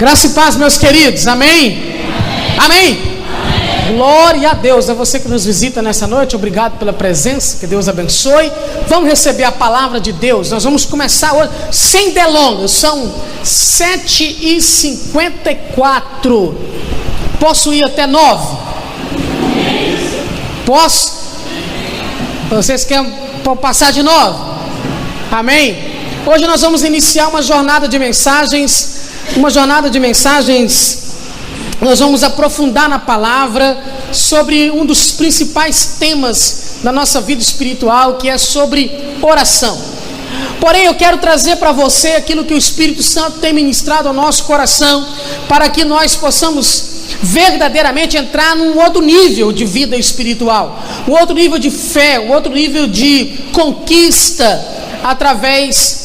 Graça e paz, meus queridos, amém? Amém? Glória a Deus, é você que nos visita nessa noite, obrigado pela presença, que Deus abençoe. Vamos receber a palavra de Deus. Nós vamos começar hoje, sem delongas, são 7h54. Posso ir até 9? Posso? Vocês querem passar de 9? Amém? Hoje nós vamos iniciar uma jornada de mensagens. Nós vamos aprofundar na palavra sobre um dos principais temas da nossa vida espiritual, que é sobre oração. Porém, eu quero trazer para você aquilo que o Espírito Santo tem ministrado ao nosso coração, para que nós possamos verdadeiramente entrar num outro nível de vida espiritual, um outro nível de fé, um outro nível de conquista, através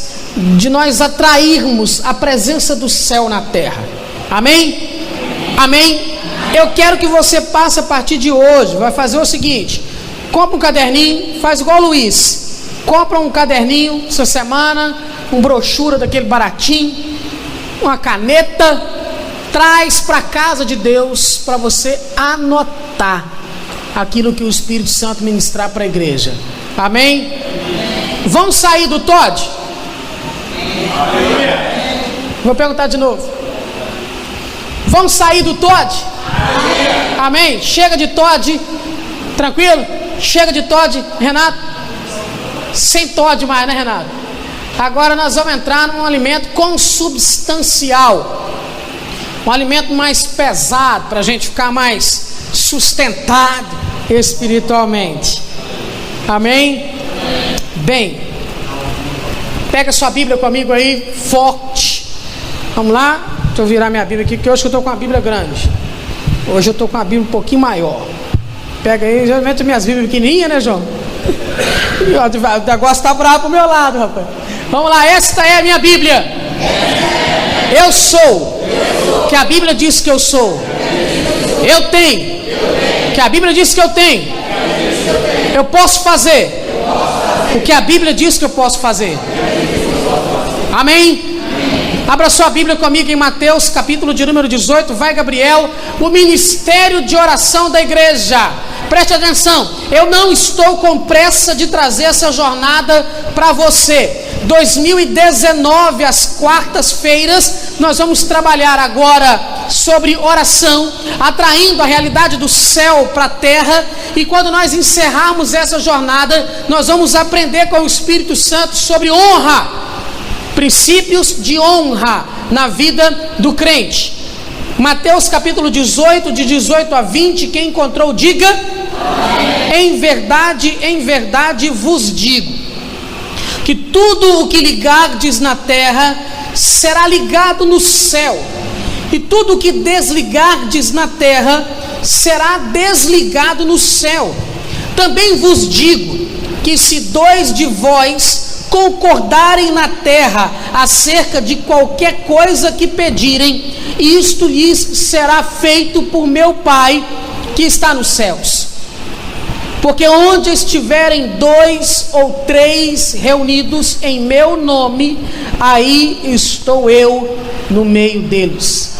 de nós atrairmos a presença do céu na terra. Amém? Amém? Eu quero que você passe a partir de hoje, vai fazer o seguinte: compra um caderninho, faz igual o Luiz, compra um caderninho essa semana, uma brochura daquele baratinho, uma caneta, traz para a casa de Deus para você anotar aquilo que o Espírito Santo ministrar para a igreja. Amém? Vamos sair do Todd? Vou perguntar de novo. Vamos sair do Todd? Amém? Chega de Todd. Tranquilo? Chega de Todd, Renato? Sem Todd mais, né, Renato? Agora nós vamos entrar num alimento consubstancial, um alimento mais pesado, para a gente ficar mais sustentado espiritualmente. Amém? Bem, pega sua Bíblia comigo aí, forte. Vamos lá? Deixa eu virar minha Bíblia aqui, porque hoje eu estou com uma Bíblia grande. Hoje eu estou com uma Bíblia um pouquinho maior. Pega aí, geralmente minhas Bíblias pequenininhas, né, João? O negócio está bravo pro meu lado, rapaz. Vamos lá, esta é a minha Bíblia. Eu sou o que a Bíblia diz que eu sou. Eu tenho o que a Bíblia diz que eu tenho. Eu posso fazer o que a Bíblia diz que eu posso fazer. Amém? Abra sua Bíblia comigo em Mateus, capítulo de número 18. Vai, Gabriel. O ministério de oração da igreja. Preste atenção, eu não estou com pressa de trazer essa jornada para você. 2019, às quartas-feiras, nós vamos trabalhar agora sobre oração, atraindo a realidade do céu para a terra. E quando nós encerrarmos essa jornada, nós vamos aprender com o Espírito Santo sobre honra, princípios de honra na vida do crente. Mateus capítulo 18, de 18 a 20, quem encontrou diga: em verdade vos digo, que tudo o que ligardes na terra será ligado no céu, e tudo o que desligardes na terra será desligado no céu. Também vos digo que se 2 de vós concordarem na terra acerca de qualquer coisa que pedirem, isto lhes será feito por meu Pai que está nos céus. Porque onde estiverem 2 ou 3 reunidos em meu nome, aí estou eu no meio deles.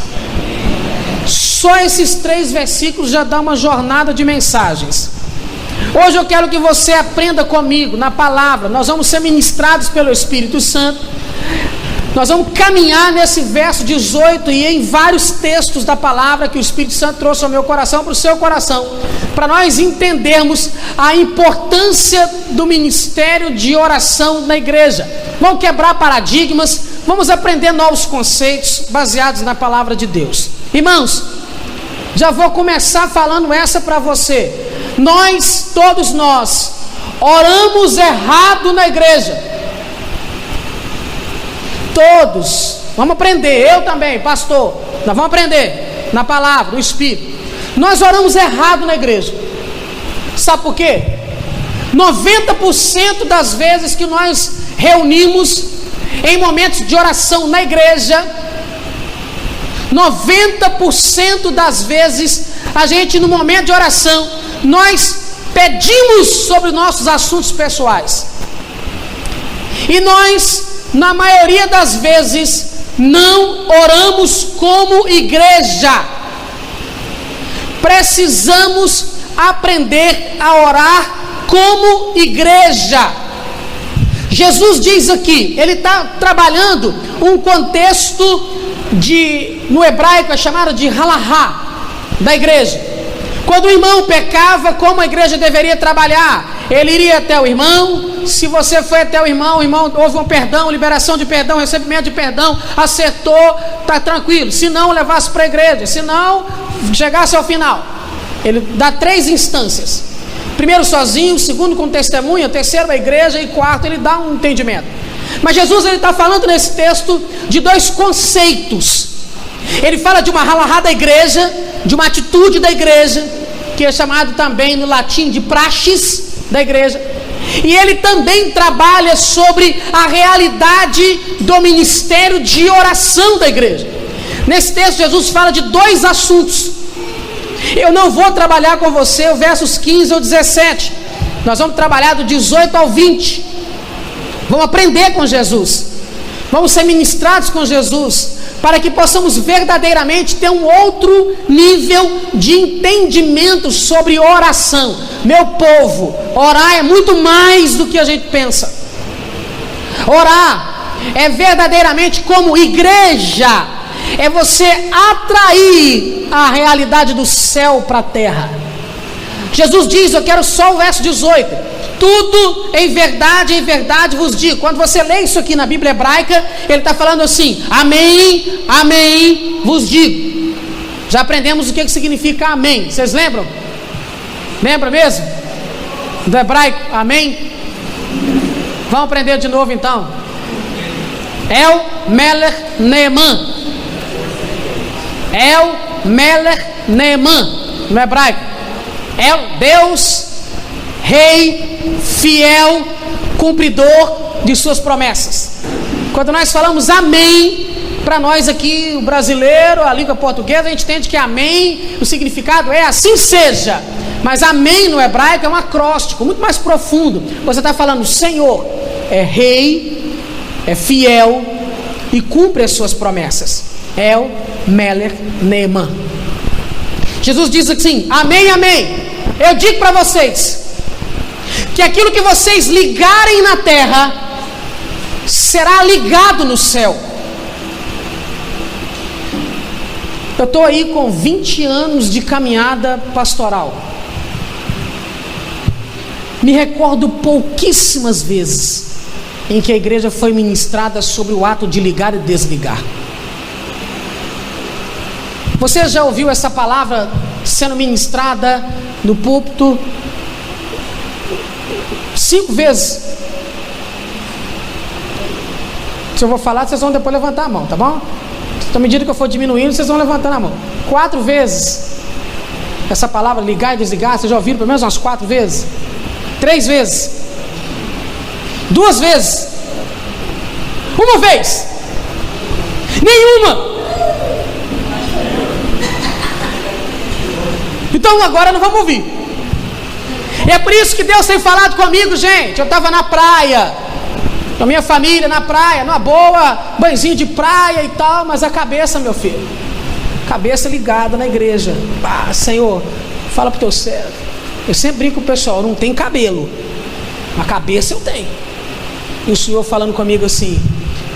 Só esses 3 versículos já dá uma jornada de mensagens. Hoje eu quero que você aprenda comigo na palavra. Nós vamos ser ministrados pelo Espírito Santo. Nós vamos caminhar nesse verso 18 e em vários textos da palavra que o Espírito Santo trouxe ao meu coração, para o seu coração, para nós entendermos a importância do ministério de oração na igreja. Vamos quebrar paradigmas, vamos aprender novos conceitos baseados na palavra de Deus. Irmãos, já vou começar falando essa para você. Todos nós, oramos errado na igreja. Todos, vamos aprender, eu também, pastor, nós vamos aprender na palavra, no Espírito. Nós oramos errado na igreja. Sabe por quê? 90% das vezes que nós reunimos em momentos de oração na igreja, 90% das vezes a gente, no momento de oração, nós pedimos sobre nossos assuntos pessoais. E nós, na maioria das vezes, não oramos como igreja. Precisamos aprender a orar como igreja. Jesus diz aqui, ele está trabalhando um contexto no hebraico é chamado de halahá, da igreja. Quando o irmão pecava, como a igreja deveria trabalhar? Ele iria até o irmão. Se você foi até o irmão houve um perdão, liberação de perdão, recebimento de perdão, acertou, está tranquilo. Se não, levasse para a igreja. Se não, chegasse ao final. Ele dá 3 instâncias: primeiro sozinho, segundo com testemunha, terceiro a igreja, e quarto ele dá um entendimento. Mas Jesus está falando nesse texto de 2 conceitos. Ele fala de uma halahá da igreja, de uma atitude da igreja, que é chamado também no latim de praxis da igreja. E ele também trabalha sobre a realidade do ministério de oração da igreja. Nesse texto Jesus fala de 2 assuntos. Eu não vou trabalhar com você os versos 15 ao 17. Nós vamos trabalhar do 18 ao 20. Vamos aprender com Jesus. Vamos ser ministrados com Jesus, para que possamos verdadeiramente ter um outro nível de entendimento sobre oração. Meu povo, orar é muito mais do que a gente pensa. Orar é verdadeiramente como igreja, é você atrair a realidade do céu para a terra. Jesus diz, eu quero só o verso 18: tudo em verdade vos digo. Quando você lê isso aqui na Bíblia hebraica, ele está falando assim: amém, amém vos digo. Já aprendemos o que significa amém. Vocês lembram? Lembra mesmo? Do hebraico, amém? Vamos aprender de novo então. El Melech Neeman. El Melech Neeman, no hebraico. El, Deus, Rei, fiel, cumpridor de suas promessas. Quando nós falamos amém, para nós aqui, o brasileiro, a língua portuguesa, a gente entende que amém, o significado é assim seja. Mas amém no hebraico é um acróstico, muito mais profundo. Você está falando, o Senhor é rei, é fiel e cumpre as suas promessas. El Melech Neeman. Jesus diz assim: amém, amém. Eu digo para vocês que aquilo que vocês ligarem na terra será ligado no céu. Eu estou aí com 20 anos de caminhada pastoral. Me recordo pouquíssimas vezes em que a igreja foi ministrada sobre o ato de ligar e desligar. Você já ouviu essa palavra sendo ministrada no púlpito 5 vezes? Se eu vou falar, vocês vão depois levantar a mão, tá bom? À medida que eu for diminuindo, vocês vão levantando a mão. 4 vezes. Essa palavra ligar e desligar, vocês já ouviram pelo menos umas 4 vezes? 3 vezes. 2 vezes. 1 vez. Nenhuma. Então agora não vamos ouvir. É por isso que Deus tem falado comigo, gente. Eu estava na praia, com a minha família na praia, numa boa, banhozinho de praia e tal, mas a cabeça, meu filho, cabeça ligada na igreja. Senhor, fala pro teu servo. Eu sempre brinco com o pessoal, não tem cabelo, mas cabeça eu tenho. E o Senhor falando comigo assim: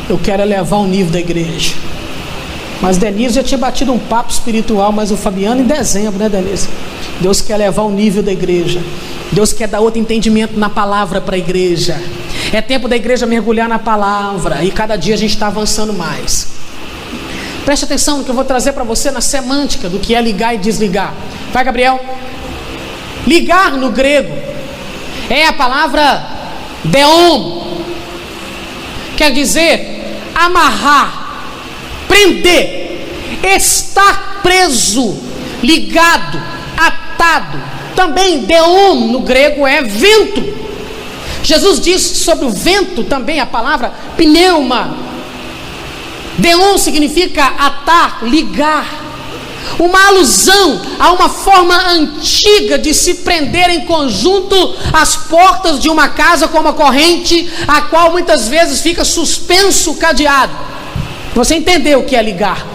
eu quero elevar o nível da igreja. Mas Denise já tinha batido um papo espiritual, mas o Fabiano em dezembro, né, Denise? Deus quer elevar o nível da igreja. Deus quer dar outro entendimento na palavra para a igreja. É tempo da igreja mergulhar na palavra, e cada dia a gente está avançando mais. Preste atenção no que eu vou trazer para você na semântica do que é ligar e desligar. Vai, Gabriel. Ligar no grego é a palavra deon. Quer dizer amarrar, prender, estar preso, ligado, atado. Também deon no grego é vento. Jesus disse sobre o vento também a palavra pneuma. Deon significa atar, ligar. Uma alusão a uma forma antiga de se prender em conjunto as portas de uma casa com uma corrente, a qual muitas vezes fica suspenso o cadeado. Você entendeu o que é ligar?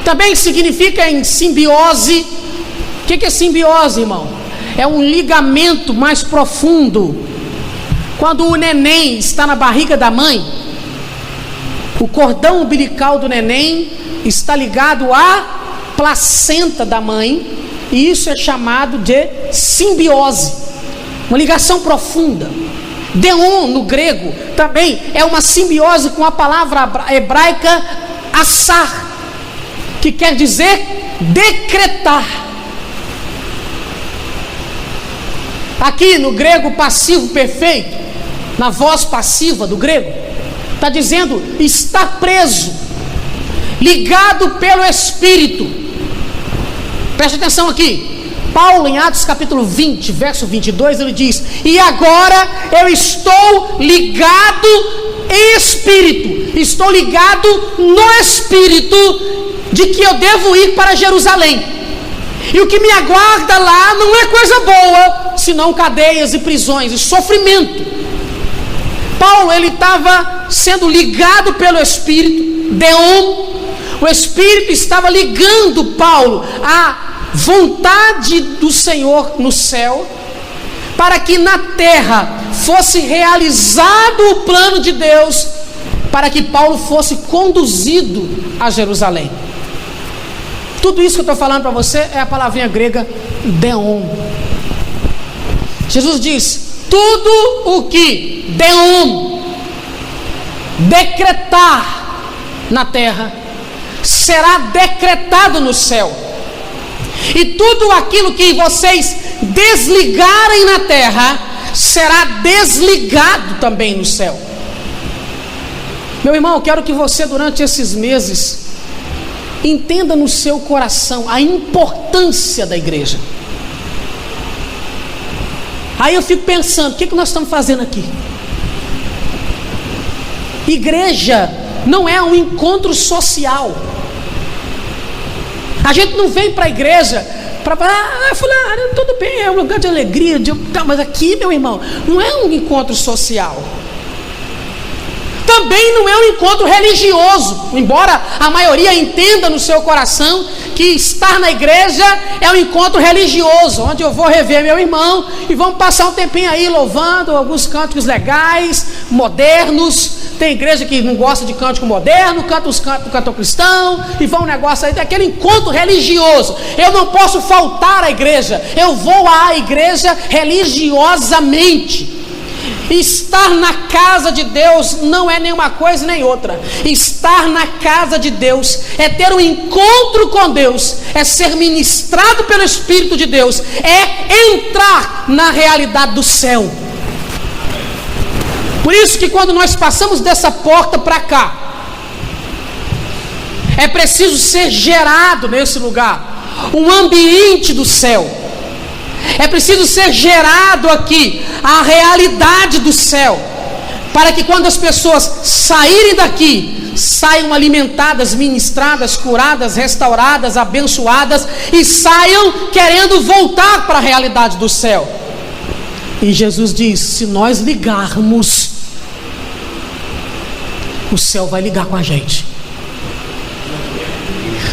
Também significa em simbiose. O que é simbiose, irmão? É um ligamento mais profundo. Quando o neném está na barriga da mãe, o cordão umbilical do neném está ligado à placenta da mãe, e isso é chamado de simbiose, uma ligação profunda. Deon, no grego, também é uma simbiose com a palavra hebraica assar, que quer dizer decretar. Aqui no grego passivo perfeito, na voz passiva do grego, está dizendo está preso, ligado pelo Espírito. Preste atenção aqui. Paulo, em Atos capítulo 20, verso 22, ele diz: e agora eu estou ligado em Espírito, estou ligado no Espírito, de que eu devo ir para Jerusalém, e o que me aguarda lá não é coisa boa, senão cadeias e prisões e sofrimento. Paulo, ele estava sendo ligado pelo Espírito, Deon. O Espírito estava ligando Paulo à vontade do Senhor no céu, para que na terra fosse realizado o plano de Deus, para que Paulo fosse conduzido a Jerusalém. Tudo isso que eu estou falando para você é a palavrinha grega Deon. Jesus diz: tudo o que Deon decretar na terra será decretado no céu, e tudo aquilo que vocês desligarem na terra será desligado também no céu. Meu irmão, eu quero que você durante esses meses entenda no seu coração a importância da igreja. Aí eu fico pensando, o que nós estamos fazendo aqui? Igreja não é um encontro social. A gente não vem para a igreja para falar, fulano, tudo bem, é um lugar de alegria, mas aqui, meu irmão, não é um encontro social. Também não é um encontro religioso, embora a maioria entenda no seu coração que estar na igreja é um encontro religioso, onde eu vou rever meu irmão e vamos passar um tempinho aí louvando alguns cânticos legais, modernos. Tem igreja que não gosta de cântico moderno, canta os cantos do cantor cristão, e vão um negócio aí, tem aquele encontro religioso. Eu não posso faltar à igreja, eu vou à igreja religiosamente. Estar na casa de Deus não é nenhuma coisa nem outra. Estar na casa de Deus é ter um encontro com Deus, é ser ministrado pelo Espírito de Deus, é entrar na realidade do céu. Por isso que quando nós passamos dessa porta para cá, é preciso ser gerado nesse lugar um ambiente do céu. É preciso ser gerado aqui a realidade do céu, para que quando as pessoas saírem daqui, saiam alimentadas, ministradas, curadas, restauradas, abençoadas, e saiam querendo voltar para a realidade do céu. E Jesus diz: se nós ligarmos, o céu vai ligar com a gente.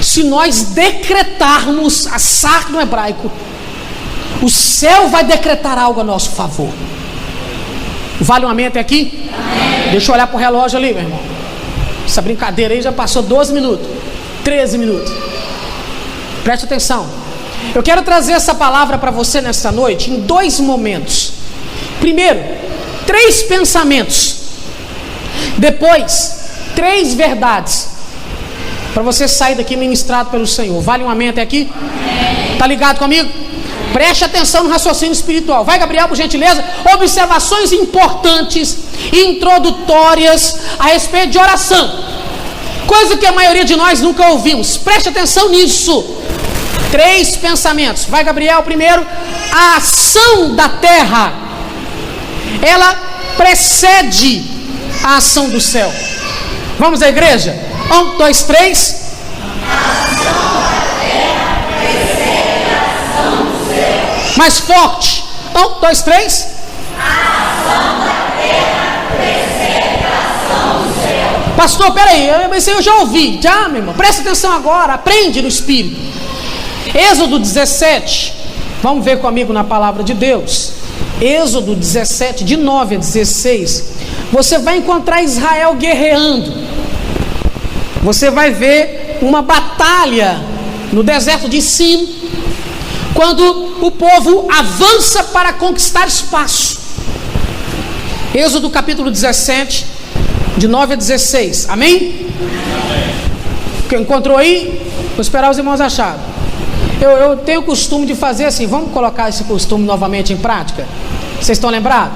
Se nós decretarmos, assar no hebraico, o céu vai decretar algo a nosso favor. Vale um amém até aqui? Amém. Deixa eu olhar para o relógio ali, meu irmão. Essa brincadeira aí já passou 12 minutos, 13 minutos. Preste atenção. Eu quero trazer essa palavra para você nesta noite em 2 momentos. Primeiro, 3 pensamentos. Depois, 3 verdades, para você sair daqui ministrado pelo Senhor. Vale um amém até aqui? Está ligado comigo? Preste atenção no raciocínio espiritual. Vai, Gabriel, por gentileza. Observações importantes, introdutórias a respeito de oração, coisa que a maioria de nós nunca ouvimos. Preste atenção nisso. 3 pensamentos. Vai, Gabriel, primeiro. A ação da terra, ela precede a ação do céu. Vamos à igreja? 1, 2, 3. Mais forte. 1, 2, 3. A ação da terra precede a ação do céu. Pastor, peraí, eu já ouvi, já, meu irmão, presta atenção agora, aprende no Espírito. Êxodo 17, vamos ver comigo na palavra de Deus. Êxodo 17, de 9 a 16, você vai encontrar Israel guerreando. Você vai ver uma batalha no deserto de Sim, quando o povo avança para conquistar espaço. Êxodo capítulo 17, de 9 a 16, amém? Quem encontrou aí? Vou esperar os irmãos acharem. Eu tenho o costume de fazer assim, vamos colocar esse costume novamente em prática? Vocês estão lembrados?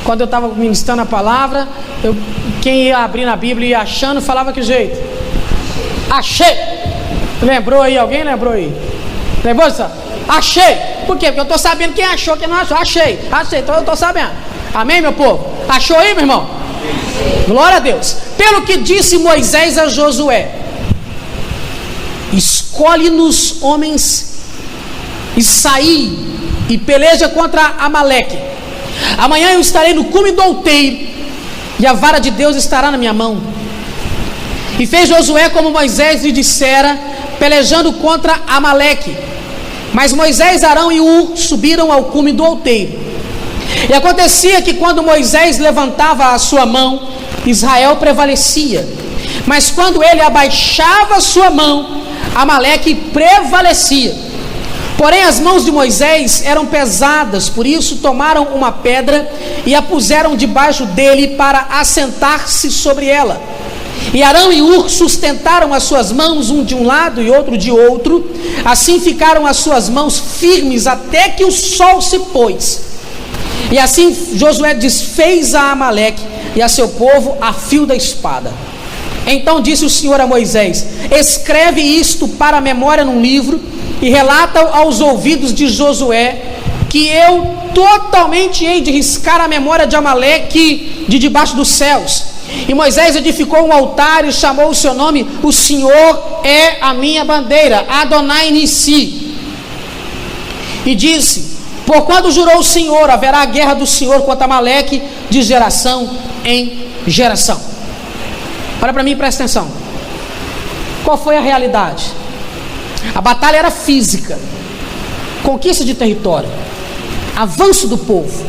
Quando eu estava ministrando a palavra, quem ia abrir na Bíblia e ia achando, falava que jeito? Achei! Lembrou aí? Alguém lembrou aí? Lembrou disso? Achei! Por quê? Porque eu estou sabendo quem achou, quem não achou. Achei, então eu estou sabendo. Amém, meu povo? Achou aí, meu irmão? Glória a Deus. Pelo que disse Moisés a Josué: escolhe-nos homens e saí e peleja contra Amaleque. Amanhã eu estarei no cume do outeiro e a vara de Deus estará na minha mão. E fez Josué como Moisés lhe dissera, pelejando contra Amaleque. Mas Moisés, Arão e Hur subiram ao cume do outeiro. E acontecia que quando Moisés levantava a sua mão, Israel prevalecia. Mas quando ele abaixava a sua mão, Amaleque prevalecia. Porém as mãos de Moisés eram pesadas, por isso tomaram uma pedra e a puseram debaixo dele para assentar-se sobre ela. E Arão e Hur sustentaram as suas mãos, um de um lado e outro de outro. Assim ficaram as suas mãos firmes até que o sol se pôs. E assim Josué desfez a Amaleque e a seu povo a fio da espada. Então disse o Senhor a Moisés: escreve isto para a memória num livro e relata aos ouvidos de Josué, que eu totalmente hei de riscar a memória de Amaleque de debaixo dos céus. E Moisés edificou um altar e chamou o seu nome: o Senhor é a minha bandeira, Adonai Nissi. E disse: porquanto jurou o Senhor, haverá a guerra do Senhor contra Amaleque de geração em geração. Olha para mim e presta atenção. Qual foi a realidade? A batalha era física, conquista de território, avanço do povo.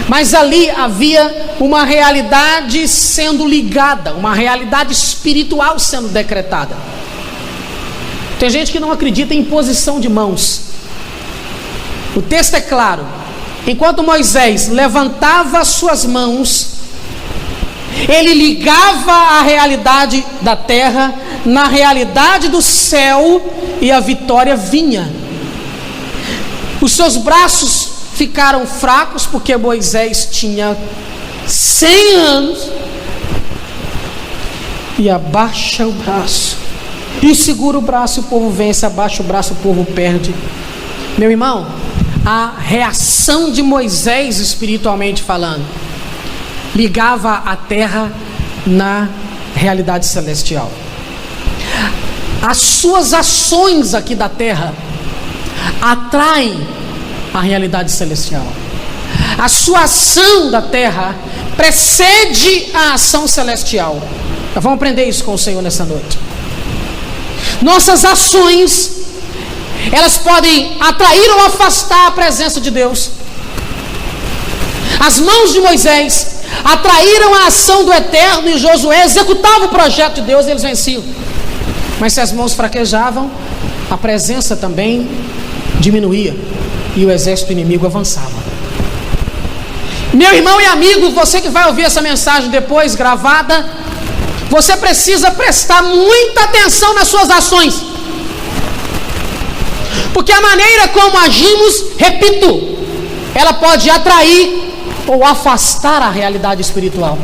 Mas ali havia uma realidade sendo ligada, uma realidade espiritual sendo decretada. Tem gente que não acredita em imposição de mãos. O texto é claro: enquanto Moisés levantava suas mãos, ele ligava a realidade da terra na realidade do céu e a vitória vinha. Os seus braços ficaram fracos porque Moisés tinha 100 anos. E abaixa o braço e segura o braço e o povo vence, abaixa o braço, o povo perde. Meu irmão, a reação de Moisés, espiritualmente falando, ligava a terra na realidade celestial. As suas ações aqui da terra atraem a realidade celestial. A sua ação da terra precede a ação celestial. Nós vamos aprender isso com o Senhor nessa noite. Nossas ações, elas podem atrair ou afastar a presença de Deus. As mãos de Moisés atraíram a ação do Eterno e Josué executava o projeto de Deus e eles venciam. Mas se as mãos fraquejavam, a presença também diminuía e o exército inimigo avançava. Meu irmão e amigo, você que vai ouvir essa mensagem depois gravada, você precisa prestar muita atenção nas suas ações, porque a maneira como agimos, repito, ela pode atrair ou afastar a realidade espiritual.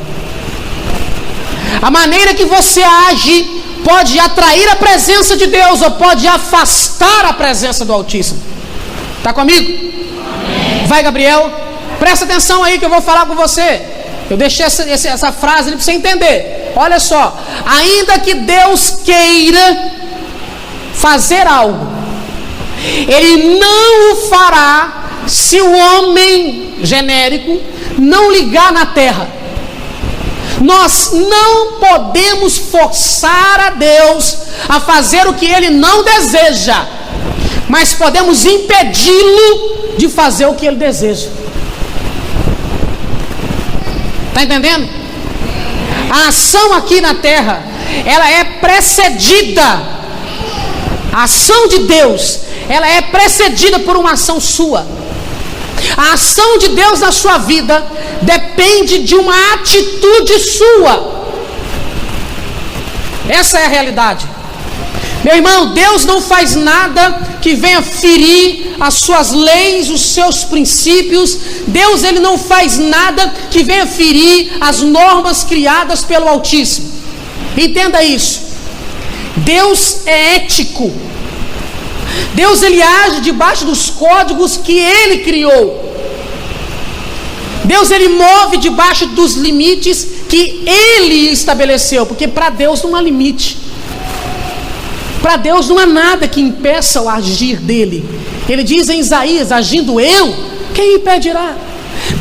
A maneira que você age pode atrair a presença de Deus ou pode afastar a presença do Altíssimo. Está comigo? Amém. Vai, Gabriel, presta atenção aí que eu vou falar com você. Eu deixei essa frase ali para você entender. Olha só: ainda que Deus queira fazer algo, Ele não o fará se o homem genérico não ligar na terra. Nós não podemos forçar a Deus a fazer o que Ele não deseja, mas podemos impedi-lo de fazer o que Ele deseja. Está entendendo? A ação aqui na terra, ela é precedida. A ação de Deus, ela é precedida por uma ação sua. A ação de Deus na sua vida depende de uma atitude sua. Essa é a realidade. Meu irmão, Deus não faz nada que venha ferir as suas leis, os seus princípios. Deus, Ele não faz nada que venha ferir as normas criadas pelo Altíssimo. Entenda isso. Deus é ético. Deus, Ele age debaixo dos códigos que Ele criou. Deus, Ele move debaixo dos limites que Ele estabeleceu, porque para Deus não há limite. Para Deus não há nada que impeça o agir dEle. Ele diz em Isaías: agindo eu, quem impedirá?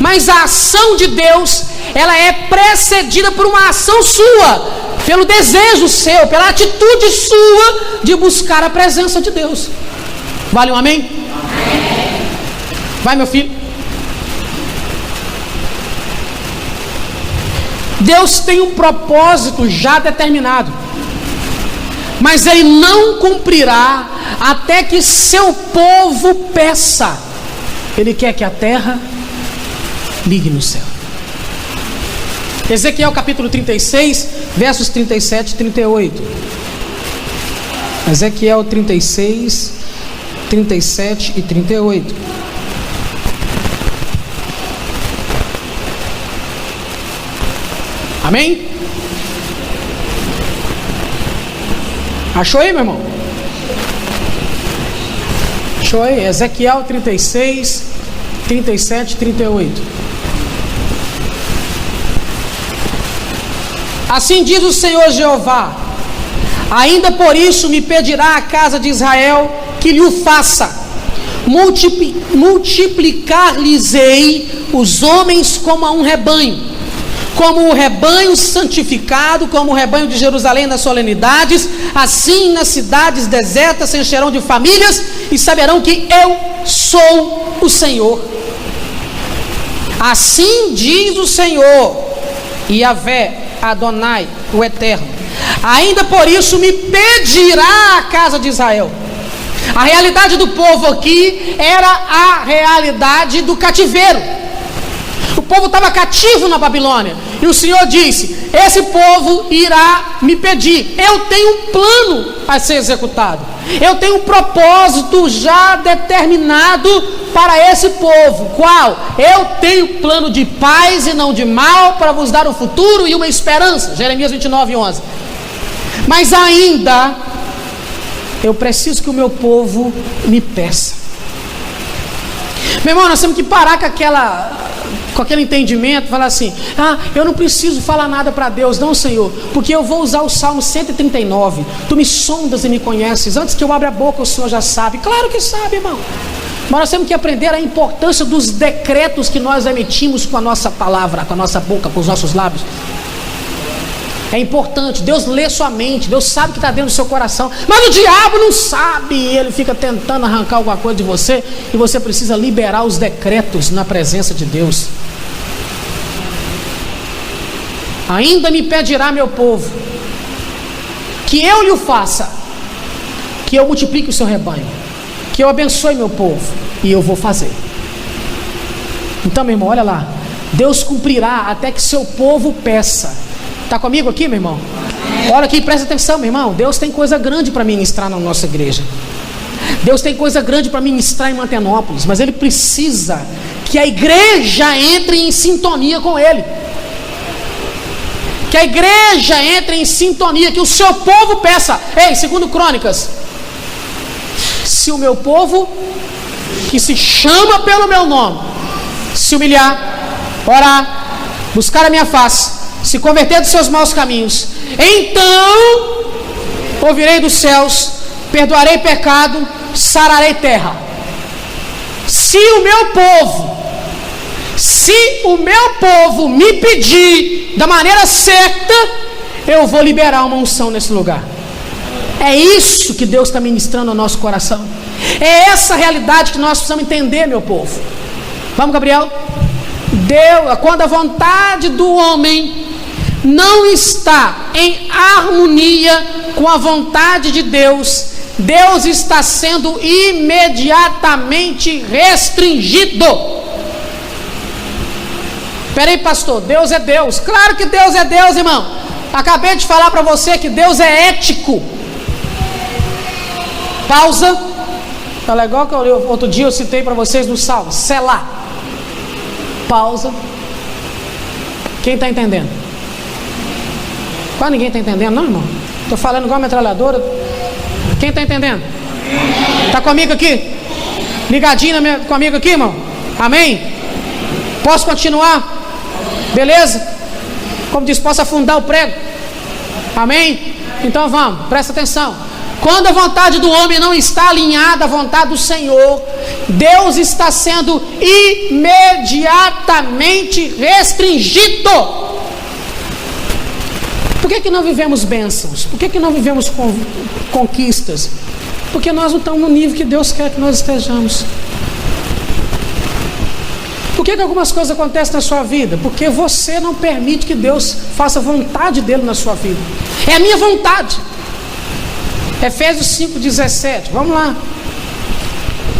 Mas a ação de Deus, ela é precedida por uma ação sua, pelo desejo seu, pela atitude sua de buscar a presença de Deus. Vale um amém? Amém. Vai, meu filho. Deus tem um propósito já determinado, mas Ele não cumprirá até que seu povo peça. Ele quer que a terra ligue no céu. Ezequiel capítulo 36, versos 37 e 38. Ezequiel 36, 37 e 38. Amém? Achou aí, meu irmão? Achou aí? Ezequiel 36, 37 e 38. Assim diz o Senhor Jeová: ainda por isso me pedirá a casa de Israel que lhe o faça. Multiplicar-lhes-ei os homens como a um rebanho, como o rebanho santificado, como o rebanho de Jerusalém nas solenidades. Assim nas cidades desertas se encherão de famílias e saberão que eu sou o Senhor. Assim diz o Senhor, Yahvé Adonai, o Eterno: ainda por isso me pedirá a casa de Israel. A realidade do povo aqui era a realidade do cativeiro. O povo estava cativo na Babilônia, e o Senhor disse: esse povo irá me pedir. Eu tenho um plano a ser executado, eu tenho um propósito já determinado para esse povo. Qual? Eu tenho plano de paz e não de mal, para vos dar um futuro e uma esperança. Jeremias 29, 11. Mas ainda eu preciso que o meu povo me peça. Meu irmão, nós temos que parar com aquele entendimento, falar assim: eu não preciso falar nada para Deus, não, Senhor, porque eu vou usar o Salmo 139, tu me sondas e me conheces, antes que eu abra a boca o Senhor já sabe. Claro que sabe, irmão, mas nós temos que aprender a importância dos decretos que nós emitimos com a nossa palavra, com a nossa boca, com os nossos lábios. É importante. Deus lê sua mente, Deus sabe o que está dentro do seu coração, mas o diabo não sabe, ele fica tentando arrancar alguma coisa de você, e você precisa liberar os decretos na presença de Deus. Ainda me pedirá meu povo que eu lhe o faça, que eu multiplique o seu rebanho, que eu abençoe meu povo, e eu vou fazer. Então, meu irmão, olha lá, Deus cumprirá até que seu povo peça. Está comigo aqui, meu irmão? Olha aqui, presta atenção, meu irmão. Deus tem coisa grande para ministrar na nossa igreja. Deus tem coisa grande para ministrar em Mantenópolis, mas Ele precisa que a igreja entre em sintonia com Ele. Que a igreja entre em sintonia, que o seu povo peça. Ei, segundo Crônicas, se o meu povo, que se chama pelo meu nome, se humilhar, orar, buscar a minha face, se converter dos seus maus caminhos, então ouvirei dos céus, perdoarei pecado, sararei terra. Se o meu povo Se o meu povo me pedir da maneira certa, eu vou liberar uma unção nesse lugar. É isso que Deus está ministrando ao nosso coração. É essa realidade que nós precisamos entender, meu povo. Vamos, Gabriel? Quando a vontade do homem não está em harmonia com a vontade de Deus, Deus está sendo imediatamente restringido. Peraí, pastor, Deus é Deus. Claro que Deus é Deus, irmão. Acabei de falar para você que Deus é ético. Pausa. Tá igual que outro dia eu citei para vocês no Salmo. Selá. Pausa. Quem está entendendo? Quase ninguém está entendendo, não, irmão? Estou falando igual a metralhadora. Quem está entendendo? Está comigo aqui? Ligadinho comigo aqui, irmão? Amém? Posso continuar? Beleza? Como diz, posso afundar o prego? Amém? Então vamos, presta atenção. Quando a vontade do homem não está alinhada à vontade do Senhor, Deus está sendo imediatamente restringido. Por que não vivemos bênçãos? Por que não vivemos conquistas? Porque nós não estamos no nível que Deus quer que nós estejamos. Por que algumas coisas acontecem na sua vida? Porque você não permite que Deus faça a vontade dele na sua vida. É a minha vontade. Efésios 5,17. Vamos lá.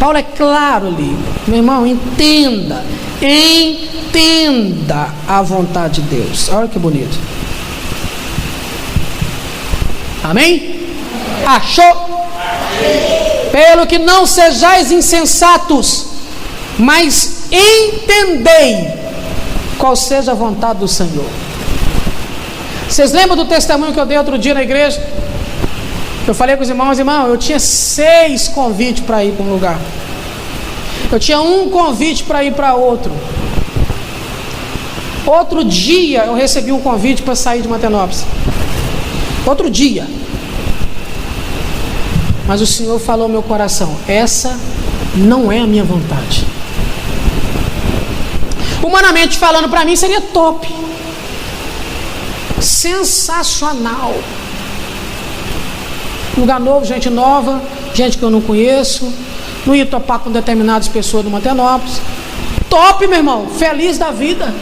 Paulo é claro ali. Meu irmão, entenda a vontade de Deus. Olha que bonito. Amém? Achou? Pelo que não sejais insensatos, mas entendei qual seja a vontade do Senhor. Vocês lembram do testemunho que eu dei outro dia na igreja? Eu falei com os irmãos, eu tinha 6 convites para ir para um lugar. Eu tinha um convite para ir para outro. Outro dia eu recebi um convite para sair de Matenópolis. Outro dia. Mas o Senhor falou ao meu coração: essa não é a minha vontade. Humanamente falando, para mim seria top, sensacional. Lugar novo, gente nova, gente que eu não conheço. Não ia topar com determinadas pessoas do Matenópolis. Top, meu irmão, feliz da vida,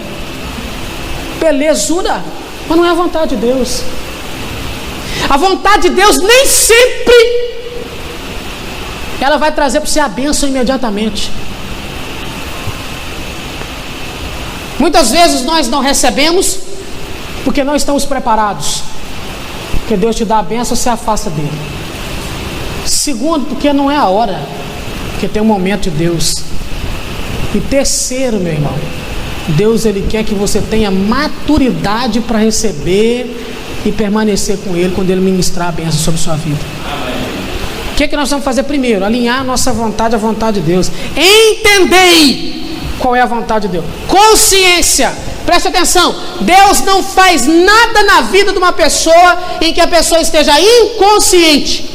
belezura. Mas não é a vontade de Deus. A vontade de Deus nem sempre ela vai trazer para você a bênção imediatamente. Muitas vezes nós não recebemos porque não estamos preparados. Porque Deus te dá a bênção, você afasta dele. Segundo, porque não é a hora. Porque tem um momento de Deus. E terceiro, meu irmão, Deus ele quer que você tenha maturidade para receber e permanecer com ele quando ele ministrar a bênção sobre a sua vida. O que nós vamos fazer primeiro? Alinhar a nossa vontade à vontade de Deus. Entendei qual é a vontade de Deus. Consciência. Preste atenção. Deus não faz nada na vida de uma pessoa em que a pessoa esteja inconsciente.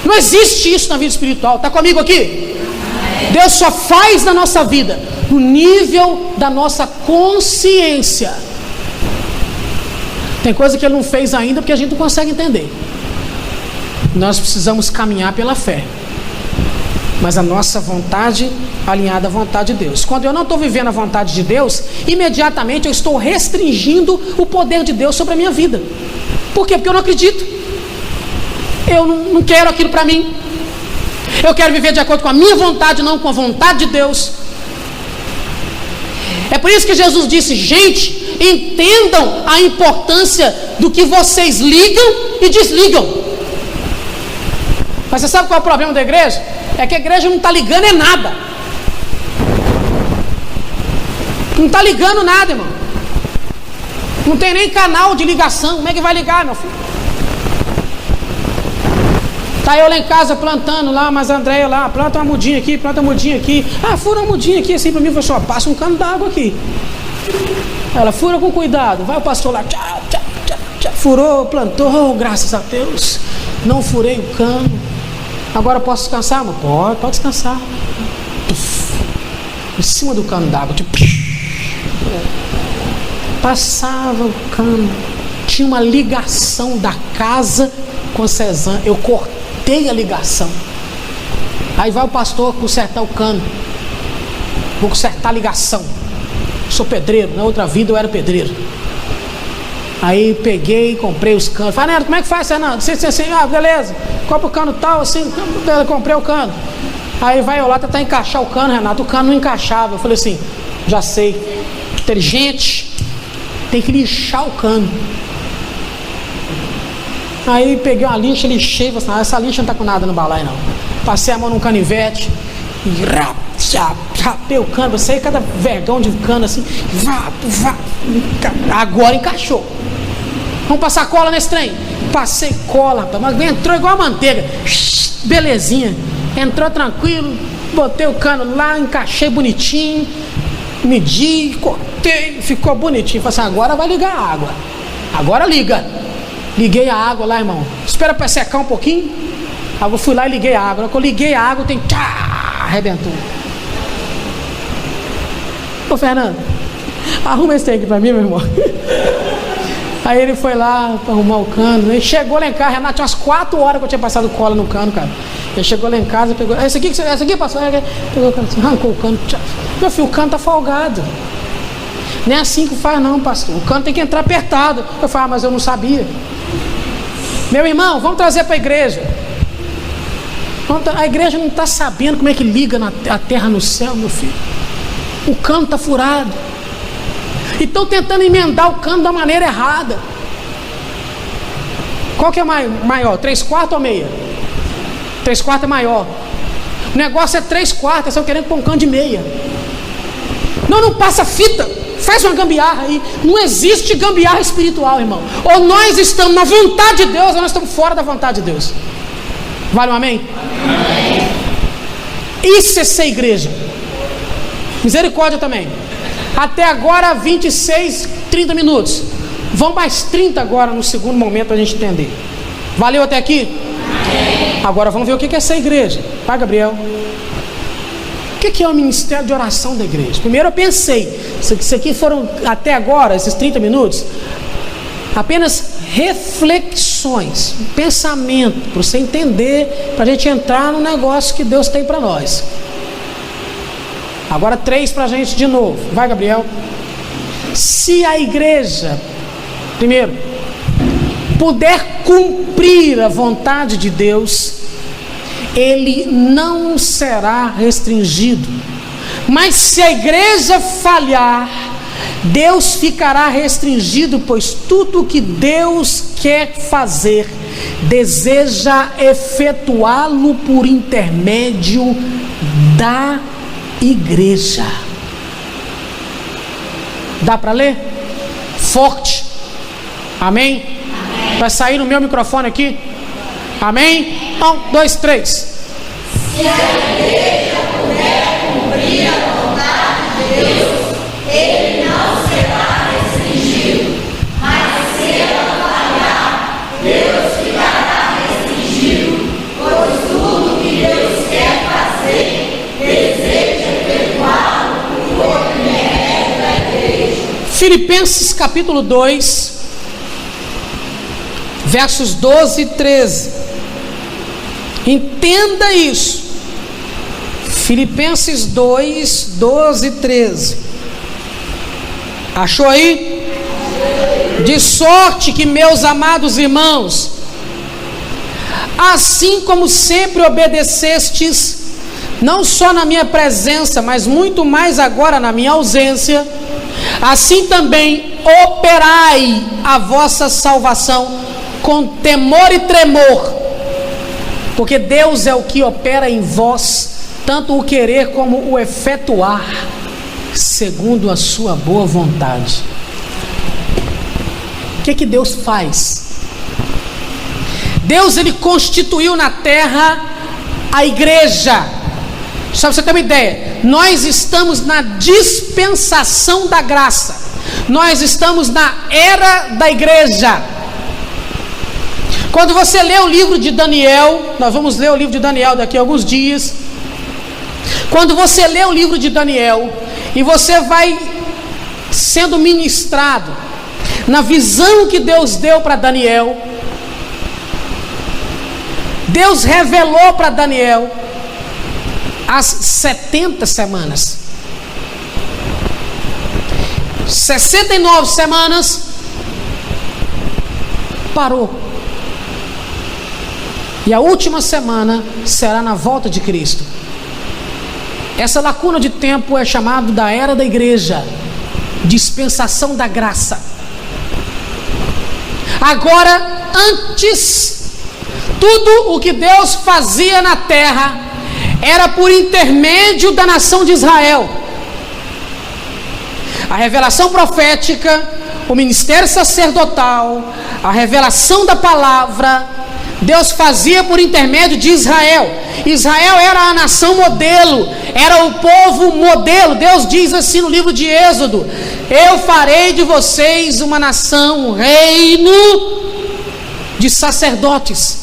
Não existe isso na vida espiritual. Está comigo aqui? Deus só faz na nossa vida no nível da nossa consciência. Tem coisa que Ele não fez ainda porque a gente não consegue entender. Nós precisamos caminhar pela fé, mas a nossa vontade alinhada à vontade de Deus. Quando eu não estou vivendo a vontade de Deus, imediatamente eu estou restringindo o poder de Deus sobre a minha vida. Por quê? Porque eu não acredito. Eu não quero aquilo para mim. Eu quero viver de acordo com a minha vontade, não com a vontade de Deus. É por isso que Jesus disse: gente, entendam a importância do que vocês ligam e desligam. Mas você sabe qual é o problema da igreja? É que a igreja não está ligando é nada. Não está ligando nada, irmão. Não tem nem canal de ligação. Como é que vai ligar, meu filho? Está eu lá em casa plantando lá, mas a Andréia lá, planta uma mudinha aqui, planta uma mudinha aqui. Ah, fura uma mudinha aqui, assim para mim, falou: passa um cano d'água aqui. Ela: fura com cuidado. Vai o pastor lá, tchau, tchau, tchau, tchau. Furou, plantou, graças a Deus. Não furei o cano. Agora posso descansar, amor? Pode descansar. em cima do cano d'água, tipo, passava o cano, tinha uma ligação da casa com a Cezanne, eu cortei a ligação. Aí vai o pastor consertar o cano, vou consertar a ligação, sou pedreiro, na outra vida eu era pedreiro. Aí peguei, comprei os canos. Falei, Neto, como é que faz, Fernando? Assim, beleza, compra o cano tal, assim, comprei o cano. Aí vai eu lá tentar encaixar o cano, Renato, o cano não encaixava. Eu falei assim, já sei, inteligente, tem que lixar o cano. Aí peguei uma lixa, lixei, falei assim, essa lixa não tá com nada no balaio não. Passei a mão num canivete e rapei o cano, você cada vergão de cano assim, agora encaixou. Vamos passar cola nesse trem? Passei cola, rapaz, mas entrou igual a manteiga, belezinha, entrou tranquilo, botei o cano lá, encaixei bonitinho, medi, cortei, ficou bonitinho. Falei assim, agora vai ligar a água, agora liga. Liguei a água lá, irmão, espera para secar um pouquinho. Aí eu fui lá e liguei a água. Quando eu liguei a água, tem arrebentou. Ô Fernando, arruma esse trem aqui pra mim, meu irmão. Aí ele foi lá pra arrumar o cano. Ele chegou lá em casa, Renato, tinha umas 4 horas que eu tinha passado cola no cano, cara. Ele chegou lá em casa, pegou. Esse aqui passou, pegou o cano, arrancou o cano. Meu filho, o cano tá folgado. Nem é assim que faz, não, pastor. O cano tem que entrar apertado. Eu falei, mas eu não sabia. Meu irmão, vamos trazer para a igreja. A igreja não está sabendo como é que liga a terra no céu, meu filho. O cano está furado. E estão tentando emendar o cano da maneira errada. Qual que é maior? 3/4 ou meia? 3/4 é maior. O negócio é 3/4, estão querendo pôr um cano de meia. Não passa fita. Faz uma gambiarra aí. Não existe gambiarra espiritual, irmão. Ou nós estamos na vontade de Deus, ou nós estamos fora da vontade de Deus. Vale um amém? Amém. Isso é ser igreja. Misericórdia também. Até agora 26, 30 minutos. Vão mais 30 agora no segundo momento para a gente entender. Valeu até aqui? Amém. Agora vamos ver o que é ser igreja. Vai, Gabriel. O que é o ministério de oração da igreja? Primeiro eu pensei, isso aqui foram até agora, esses 30 minutos, apenas reflexões, pensamento, para você entender, para a gente entrar no negócio que Deus tem para nós. Agora 3 para a gente de novo. Vai, Gabriel. Se a igreja, primeiro, puder cumprir a vontade de Deus, ele não será restringido. Mas se a igreja falhar, Deus ficará restringido, pois tudo que Deus quer fazer, deseja efetuá-lo por intermédio da igreja. Dá para ler? Forte. Amém? Amém? Vai sair no meu microfone aqui? Amém? 1, 2, 3. Se a igreja puder cumprir a vontade de Deus, ele não será restringido. Mas se ela falhar, Deus ficará restringido, pois tudo que Deus quer fazer, deseja efetuá-lo por intermédio da igreja. Filipenses capítulo 2, versos 12 e 13. Entenda isso. Filipenses 2, 12 e 13. Achou aí? De sorte que, meus amados irmãos, assim como sempre obedecestes, não só na minha presença, mas muito mais agora na minha ausência, assim também operai a vossa salvação com temor e tremor, porque Deus é o que opera em vós, tanto o querer como o efetuar, segundo a sua boa vontade. O que Deus faz? Deus, ele constituiu na terra a igreja. Só para você ter uma ideia, nós estamos na dispensação da graça, nós estamos na era da igreja. Quando você lê o livro de Daniel, nós vamos ler o livro de Daniel daqui a alguns dias. Quando você lê o livro de Daniel e você vai sendo ministrado na visão que Deus deu para Daniel, Deus revelou para Daniel as 70 semanas. 69 semanas parou. E a última semana será na volta de Cristo. Essa lacuna de tempo é chamada da era da igreja, dispensação da graça. Agora, antes, tudo o que Deus fazia na terra era por intermédio da nação de Israel. A revelação profética, o ministério sacerdotal, a revelação da palavra, Deus fazia por intermédio de Israel. Israel era a nação modelo, era o povo modelo. Deus diz assim no livro de Êxodo: eu farei de vocês uma nação, um reino de sacerdotes.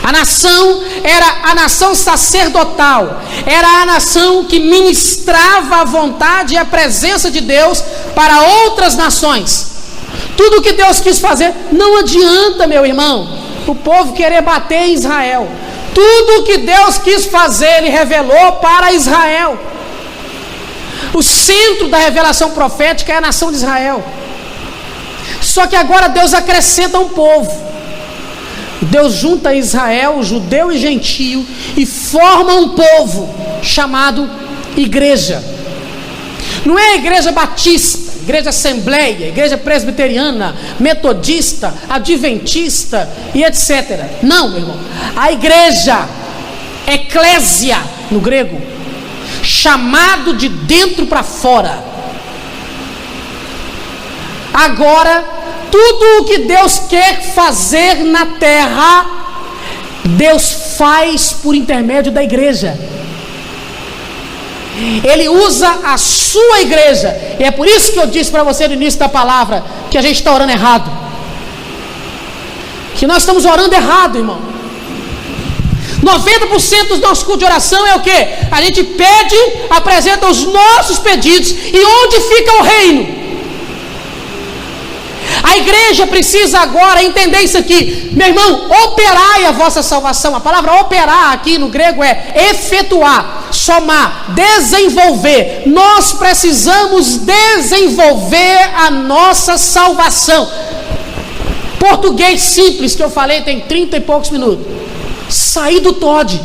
A nação era a nação sacerdotal, era a nação que ministrava a vontade e a presença de Deus para outras nações. Tudo o que Deus quis fazer, não adianta, meu irmão, o povo querer bater em Israel. Tudo o que Deus quis fazer, Ele revelou para Israel. O centro da revelação profética é a nação de Israel. Só que agora Deus acrescenta um povo. Deus junta Israel, judeu e gentio, e forma um povo chamado igreja. Não é a igreja batista, igreja assembleia, igreja presbiteriana, metodista, adventista e etc. Não, meu irmão. A igreja, eclésia no grego, chamado de dentro para fora. Agora, tudo o que Deus quer fazer na terra, Deus faz por intermédio da igreja. Ele usa a sua igreja. E é por isso que eu disse para você no início da palavra que a gente está orando errado. Que nós estamos orando errado, irmão. 90% dos nossos cultos de oração é o quê? A gente pede, apresenta os nossos pedidos. E onde fica o reino? A igreja precisa agora entender isso aqui. Meu irmão, operai a vossa salvação. A palavra operar aqui no grego é efetuar, somar, desenvolver. Nós precisamos desenvolver a nossa salvação. Português simples que eu falei tem 30 e poucos minutos. Sair do Todd.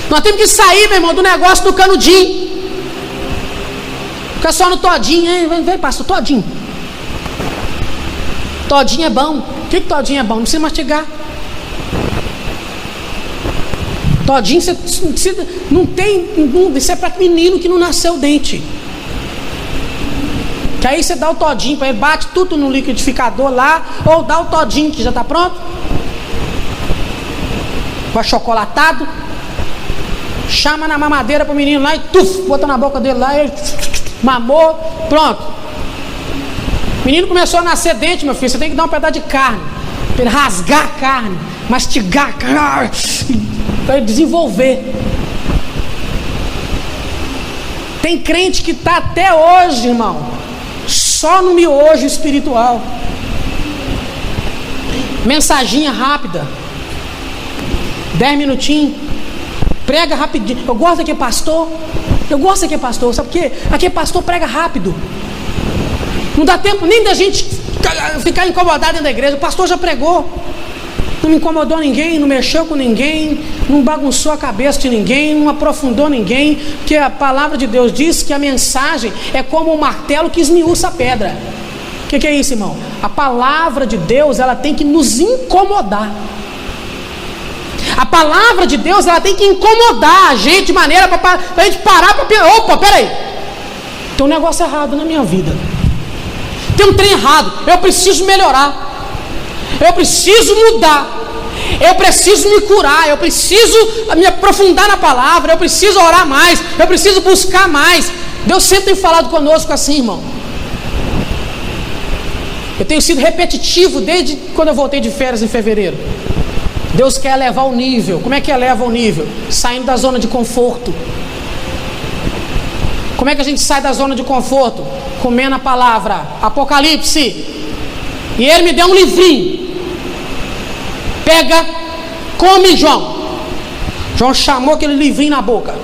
Nós temos que sair, meu irmão, do negócio do canudinho. Fica só no todinho, hein? Vem, pastor, todinho. Todinho é bom. O que todinho é bom? Não precisa mastigar. Todinho, você não precisa. Não tem. Isso é para menino que não nasceu dente. Que aí você dá o todinho para ele, bate tudo no liquidificador lá, ou dá o todinho que já está pronto. Com achocolatado. Chama na mamadeira para o menino lá e tuf, bota na boca dele lá e ele mamou, pronto. O menino começou a nascer dente, meu filho. Você tem que dar um pedaço de carne para ele rasgar a carne, mastigar a carne, para ele desenvolver. Tem crente que está até hoje, irmão, só no miojo espiritual. Mensaginha rápida, 10 minutinhos, prega rapidinho. Eu gosto aqui, pastor. Eu gosto aqui, pastor. Sabe por quê? Aqui, pastor, prega rápido. Não dá tempo nem da gente ficar incomodado dentro da igreja. O pastor já pregou. Não me incomodou ninguém, não mexeu com ninguém, não bagunçou a cabeça de ninguém, não aprofundou ninguém. Porque a palavra de Deus diz que a mensagem é como um martelo que esmiuça a pedra. O que é isso, irmão? A palavra de Deus, ela tem que nos incomodar. A palavra de Deus, ela tem que incomodar a gente de maneira para a gente parar para pensar. Opa, peraí, tem um negócio errado na minha vida, tem um trem errado, eu preciso melhorar, eu preciso mudar, eu preciso me curar, eu preciso me aprofundar na palavra, eu preciso orar mais, eu preciso buscar mais. Deus sempre tem falado conosco assim, irmão. Eu tenho sido repetitivo desde quando eu voltei de férias em fevereiro. Deus quer elevar o nível. Como é que eleva o nível? Saindo da zona de conforto. Como é que a gente sai da zona de conforto? Comendo a palavra. Apocalipse. E ele me deu um livrinho. Pega, come, João. João chamou aquele livrinho na boca.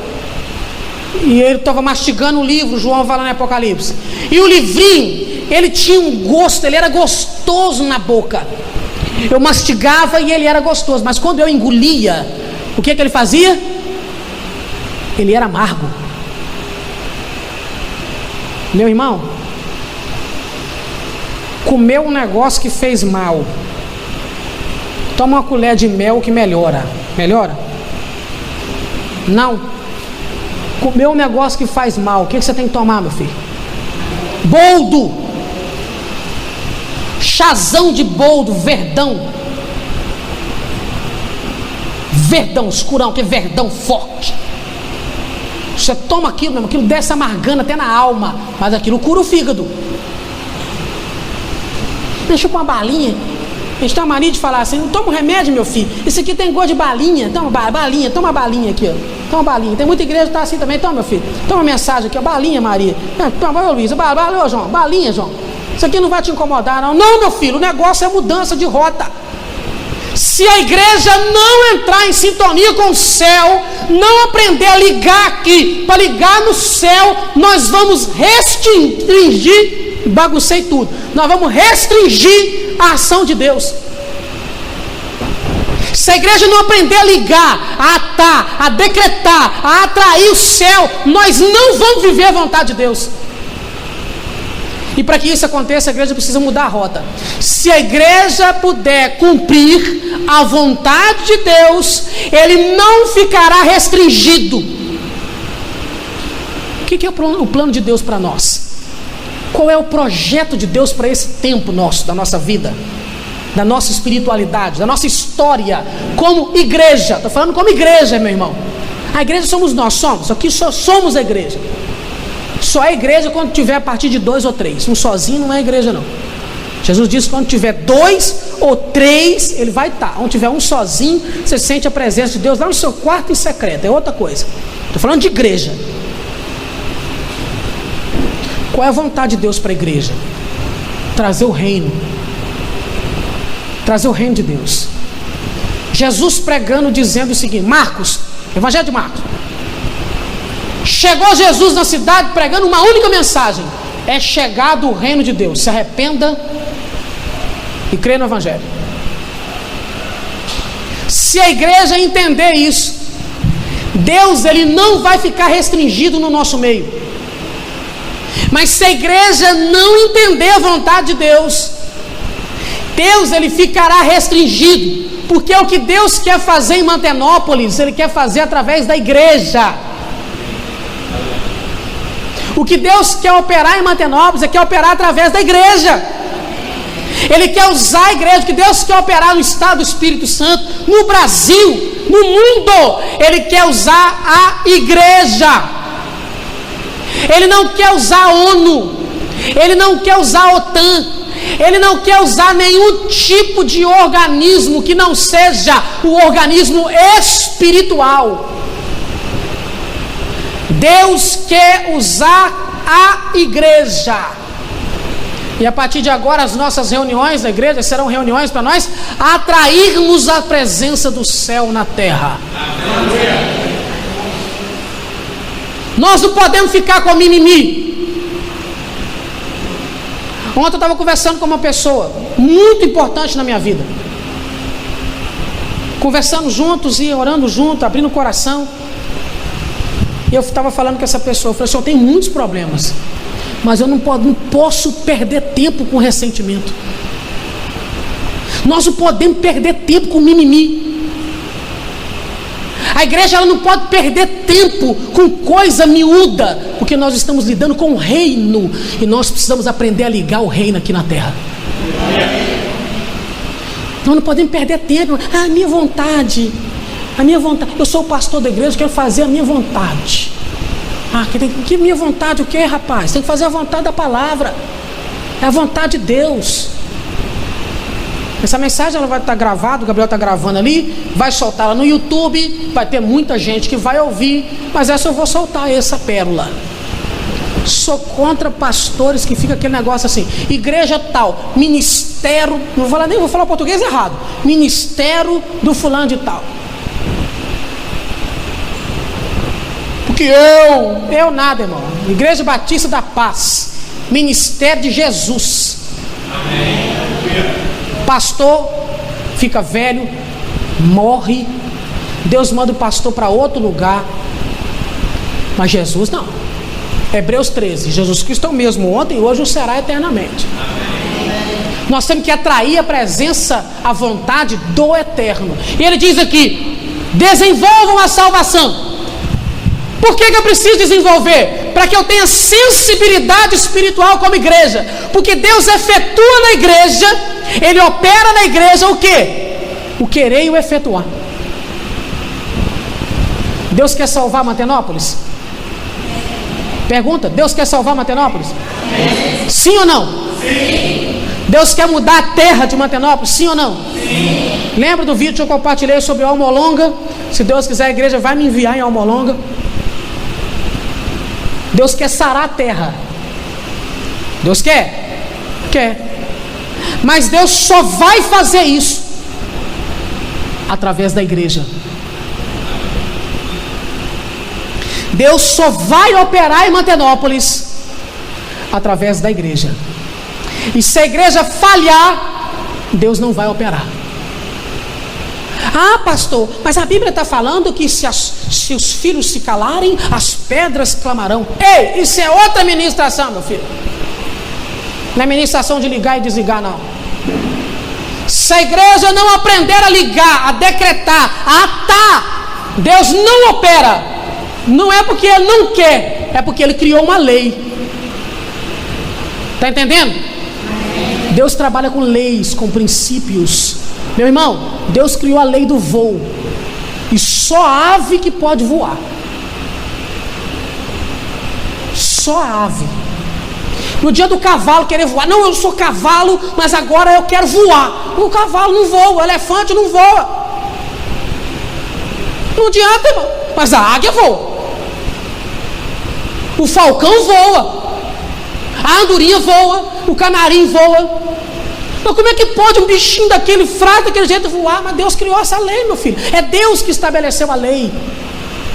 E ele estava mastigando o livro, João vai lá no Apocalipse. E o livrinho, ele tinha um gosto, ele era gostoso na boca. Eu mastigava e ele era gostoso. Mas quando eu engolia, o que ele fazia? Ele era amargo. Meu irmão, comeu um negócio que fez mal. Toma uma colher de mel que melhora. Melhora? Não. Comeu um negócio que faz mal. O que você tem que tomar, meu filho? Boldo. Chazão de boldo, verdão. Verdão escurão, que é verdão forte. Você toma aquilo, meu irmão, aquilo desce amargando até na alma. Mas aquilo cura o fígado. Deixa com uma balinha. A gente tem uma mania de falar assim: não toma um remédio, meu filho. Isso aqui tem gosto de balinha. Toma balinha, toma balinha aqui, ó. Toma balinha. Tem muita igreja que está assim também. Toma, meu filho. Toma mensagem aqui, ó. Balinha, Maria. Toma, Luiz. Ô, João. Balinha, João. Isso aqui não vai te incomodar, não. Não, meu filho. O negócio é mudança de rota. Se a igreja não entrar em sintonia com o céu, não aprender a ligar aqui, para ligar no céu, nós vamos restringir. Baguncei tudo. Nós vamos restringir a ação de Deus. Se a igreja não aprender a ligar, a atar, a decretar, a atrair o céu, nós não vamos viver a vontade de Deus. E para que isso aconteça, a igreja precisa mudar a rota. Se a igreja puder cumprir a vontade de Deus, ele não ficará restringido. O que é o plano de Deus para nós? Qual é o projeto de Deus para esse tempo nosso, da nossa vida, da nossa espiritualidade, da nossa história como igreja? Estou falando como igreja, meu irmão. A igreja somos nós, somos. Aqui só somos a igreja. Só é igreja quando tiver a partir de 2 ou 3. Um sozinho não é igreja, não. Jesus disse que quando tiver 2 ou 3, ele vai estar. Onde tiver um sozinho, você sente a presença de Deus lá no seu quarto em secreto. É outra coisa. Estou falando de igreja. Qual é a vontade de Deus para a igreja? Trazer o reino. Trazer o reino de Deus. Jesus pregando, dizendo o seguinte: Marcos, Evangelho de Marcos. Chegou Jesus na cidade pregando uma única mensagem: é chegado o reino de Deus. Se arrependa e crê no Evangelho. Se a igreja entender isso, Deus ele não vai ficar restringido no nosso meio. Mas se a igreja não entender a vontade de Deus, Deus ele ficará restringido. Porque o que Deus quer fazer em Mantenópolis, ele quer fazer através da igreja. O que Deus quer operar em Mantenópolis, ele quer operar através da igreja. Ele quer usar a igreja. O que Deus quer operar no estado do Espírito Santo, no Brasil, no mundo, ele quer usar a igreja. Ele não quer usar a ONU, ele não quer usar a OTAN, ele não quer usar nenhum tipo de organismo que não seja o organismo espiritual. Deus quer usar a igreja. E a partir de agora as nossas reuniões da igreja serão reuniões para nós atrairmos a presença do céu na terra. Nós não podemos ficar com mimimi. Ontem eu estava conversando com uma pessoa muito importante na minha vida. Conversando juntos e orando juntos, abrindo o coração. E eu estava falando com essa pessoa. Eu falei assim: eu tenho muitos problemas, mas eu não posso perder tempo com ressentimento. Nós não podemos perder tempo com mimimi. A igreja ela não pode perder tempo com coisa miúda, porque nós estamos lidando com o reino e nós precisamos aprender a ligar o reino aqui na terra. Nós não podemos perder tempo. A minha vontade, eu sou o pastor da igreja, quero fazer a minha vontade. Que minha vontade o que, rapaz? Tem que fazer a vontade da palavra. É a vontade de Deus. Essa mensagem ela vai estar gravada, o Gabriel está gravando ali, vai soltar ela no YouTube, vai ter muita gente que vai ouvir, mas essa eu vou soltar, essa pérola. Sou contra pastores que fica aquele negócio assim, igreja tal, ministério, não vou nem vou falar português errado, ministério do fulano de tal. Porque eu nada, irmão. Igreja Batista da Paz, ministério de Jesus. Amém. Pastor fica velho, morre, Deus manda o pastor para outro lugar, mas Jesus não. Hebreus 13, Jesus Cristo é o mesmo ontem, hoje o será eternamente. Nós temos que atrair a presença, a vontade do eterno. E ele diz aqui: desenvolvam a salvação. Por que eu preciso desenvolver? Para que eu tenha sensibilidade espiritual como igreja. Porque Deus efetua na igreja, Ele opera na igreja o quê? O querer e o efetuar. Deus quer salvar Mantenópolis? Pergunta: Deus quer salvar Mantenópolis? Sim ou não? Sim. Deus quer mudar a terra de Mantenópolis? Sim ou não? Sim. Lembra do vídeo que eu compartilhei sobre Almolonga? Se Deus quiser, a igreja vai me enviar em Almolonga. Deus quer sarar a terra. Deus quer? Quer. Mas Deus só vai fazer isso através da igreja. Deus só vai operar em Mantenópolis através da igreja. E se a igreja falhar, Deus não vai operar. Ah, pastor, mas a Bíblia está falando que se os filhos se calarem, as pedras clamarão. Ei, isso é outra ministração, meu filho. Não é ministração de ligar e desligar, não. Se a igreja não aprender a ligar, a decretar, a atar, Deus não opera. Não é porque Ele não quer, é porque Ele criou uma lei. Está entendendo? Deus trabalha com leis, com princípios. Meu irmão, Deus criou a lei do voo. E só a ave que pode voar. Só a ave. No dia do cavalo querer voar. Não, eu sou cavalo, mas agora eu quero voar. O cavalo não voa, o elefante não voa. Não adianta, irmão. Mas a águia voa. O falcão voa. A andorinha voa. O canarinho voa. Então como é que pode um bichinho daquele fraco, daquele jeito voar? Mas Deus criou essa lei, meu filho. É Deus que estabeleceu a lei.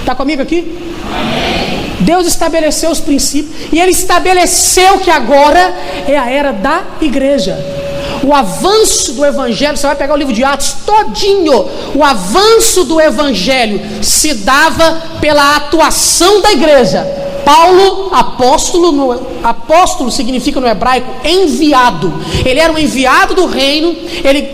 Está comigo aqui? Amém. Deus estabeleceu os princípios. E Ele estabeleceu que agora é a era da igreja. O avanço do evangelho, você vai pegar o livro de Atos todinho. O avanço do evangelho se dava pela atuação da igreja. Paulo, apóstolo significa no hebraico enviado. Ele era um enviado do reino. Ele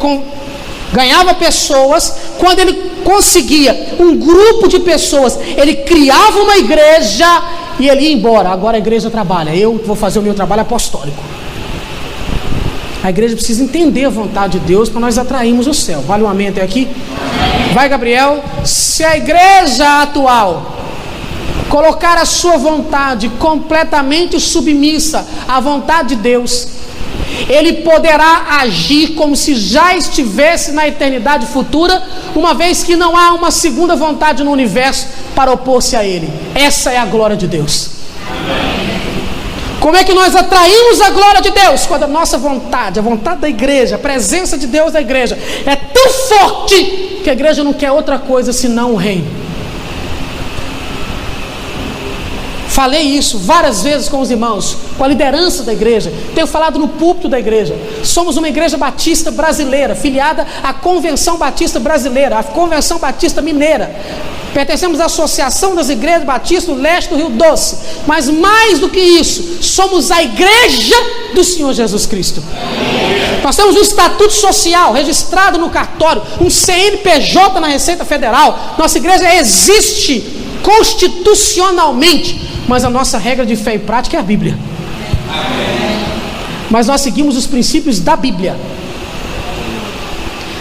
ganhava pessoas. Quando ele conseguia um grupo de pessoas, ele criava uma igreja e ele ia embora. Agora a igreja trabalha. Eu vou fazer o meu trabalho apostólico. A igreja precisa entender a vontade de Deus para nós atrairmos o céu. Vale um amém até aqui? Vai, Gabriel. Se a igreja atual colocar a sua vontade completamente submissa à vontade de Deus, Ele poderá agir como se já estivesse na eternidade futura, uma vez que não há uma segunda vontade no universo para opor-se a Ele. Essa é a glória de Deus. Como é que nós atraímos a glória de Deus? Quando a nossa vontade, a vontade da igreja, a presença de Deus da igreja é tão forte que a igreja não quer outra coisa senão o reino. Falei isso várias vezes com os irmãos, com a liderança da igreja. Tenho falado no púlpito da igreja. Somos uma igreja batista brasileira, filiada à Convenção Batista Brasileira, à Convenção Batista Mineira. Pertencemos à Associação das Igrejas Batistas do Leste do Rio Doce. Mas mais do que isso, somos a igreja do Senhor Jesus Cristo. Nós temos um estatuto social registrado no cartório, um CNPJ na Receita Federal. Nossa igreja existe constitucionalmente. Mas a nossa regra de fé e prática é a Bíblia. Mas nós seguimos os princípios da Bíblia.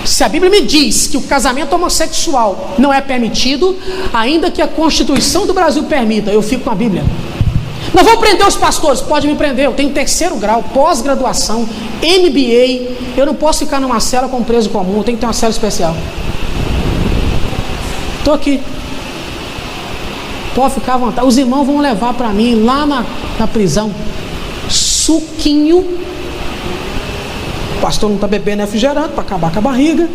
Se a Bíblia me diz que o casamento homossexual não é permitido, ainda que a Constituição do Brasil permita, eu fico com a Bíblia. Não vou prender os pastores. Pode me prender, eu tenho 3º grau, pós-graduação, MBA. Eu não posso ficar numa cela com um preso comum, eu tenho que ter uma cela especial. Estou aqui. Pode ficar à vontade. Os irmãos vão levar para mim lá na prisão suquinho. O pastor não está bebendo refrigerante para acabar com a barriga.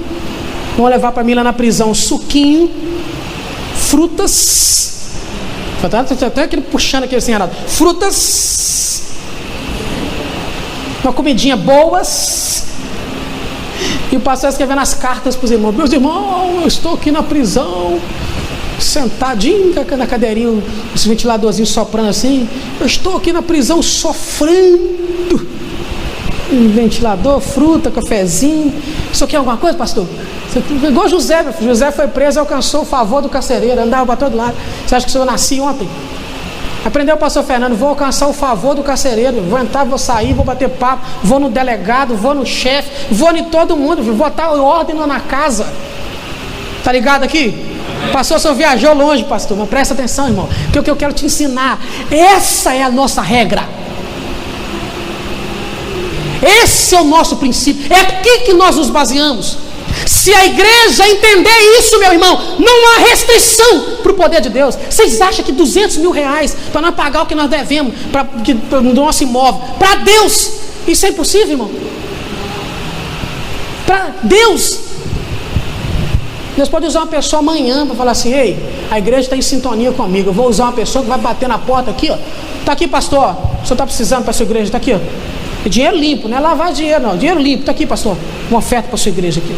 Vão levar para mim lá na prisão suquinho, frutas. Até aquele puxando aquele assim, Renato. Frutas, uma comidinha boas. E o pastor escrevendo as cartas para os irmãos. Meus irmãos, eu estou aqui na prisão, sentadinho na cadeirinha, esse ventiladorzinho soprando assim. Eu estou aqui na prisão sofrendo. Um ventilador, fruta, cafezinho. Isso aqui é alguma coisa, pastor? Igual José, meu filho. José foi preso e alcançou o favor do carcereiro, andava para todo lado. Você acha que o senhor nasci ontem? Aprendeu o pastor Fernando, vou alcançar o favor do carcereiro, vou entrar, vou sair, vou bater papo, vou no delegado, vou no chefe, vou em todo mundo, vou botar ordem na casa. Tá ligado aqui? Pastor, o senhor viajou longe, pastor, mas presta atenção, irmão, porque o que eu quero te ensinar, essa é a nossa regra. Esse é o nosso princípio, é aqui que nós nos baseamos. Se a igreja entender isso, meu irmão, não há restrição para o poder de Deus. Vocês acham que 200 mil reais para nós pagar o que nós devemos do nosso imóvel, para Deus, isso é impossível, irmão? Para Deus pode usar uma pessoa amanhã para falar assim: ei, a igreja está em sintonia comigo, eu vou usar uma pessoa que vai bater na porta aqui, ó. Está aqui, pastor, o senhor está precisando para a sua igreja, está aqui, ó. É dinheiro limpo, não é lavar dinheiro não, dinheiro limpo, está aqui, pastor, uma oferta para a sua igreja aqui.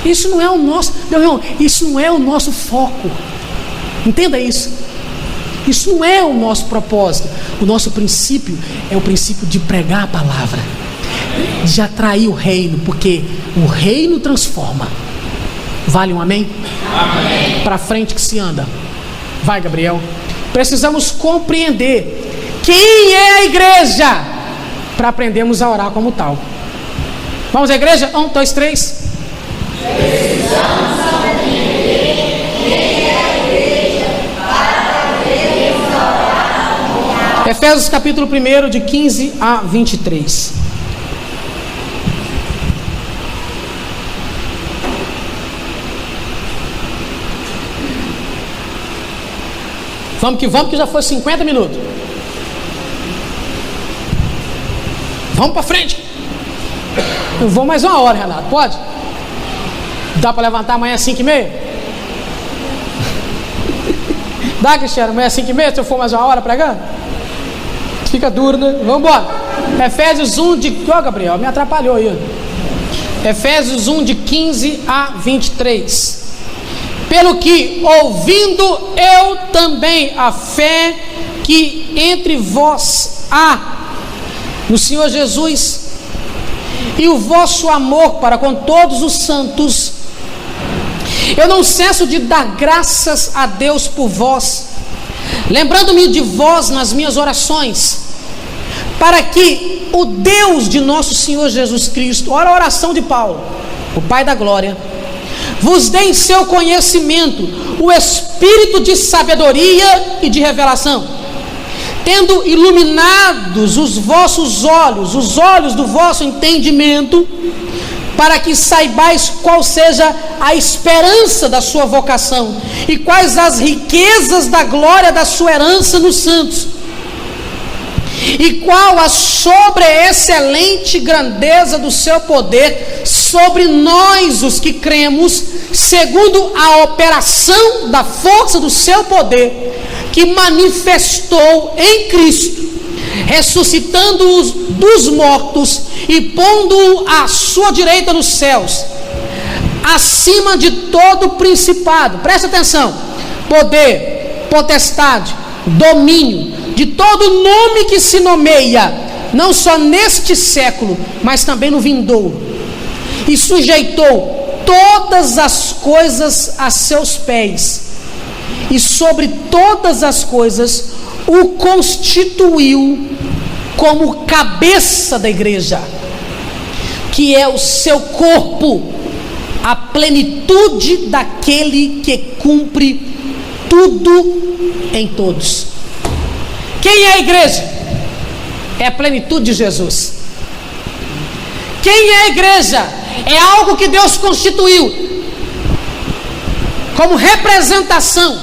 Isso não é o nosso, meu irmão, isso não é o nosso foco. Entenda isso. Isso não é o nosso propósito. O nosso princípio é o princípio de pregar a palavra, de atrair o reino, porque o reino transforma. Vale um amém? Amém. Para frente que se anda. Vai, Gabriel. Precisamos compreender quem é a igreja para aprendermos a orar como tal. Vamos à igreja? 1, 2, 3. Precisamos compreender quem é a igreja para aprendermos a orar como tal. Efésios capítulo 1, de 15 a 23. Vamos que já foi 50 minutos. Vamos para frente. Eu vou mais uma hora, Renato, pode? Dá para levantar amanhã às 5h30? Dá, Cristiano? Amanhã às 5h30, se eu for mais uma hora pregando? Fica duro, né? Vamos embora. Efésios 1 de... Ó, Gabriel, me atrapalhou aí. Efésios 1 de 15 a 23. Pelo que, ouvindo eu também a fé que entre vós há no Senhor Jesus, e o vosso amor para com todos os santos, eu não cesso de dar graças a Deus por vós, lembrando-me de vós nas minhas orações, para que o Deus de nosso Senhor Jesus Cristo, olha a oração de Paulo, o Pai da glória, vos dê em seu conhecimento o espírito de sabedoria e de revelação, tendo iluminados os vossos olhos, os olhos do vosso entendimento, para que saibais qual seja a esperança da sua vocação e quais as riquezas da glória da sua herança nos santos, e qual a sobreexcelente grandeza do seu poder sobre nós os que cremos, segundo a operação da força do seu poder, que manifestou em Cristo, ressuscitando-os dos mortos e pondo-o à sua direita nos céus, acima de todo principado, presta atenção, poder, potestade, domínio, de todo nome que se nomeia, não só neste século, mas também no vindouro, e sujeitou todas as coisas a seus pés, e sobre todas as coisas o constituiu como cabeça da igreja, que é o seu corpo, a plenitude daquele que cumpre tudo em todos. Quem é a igreja? É a plenitude de Jesus. Quem é a igreja? É algo que Deus constituiu como representação,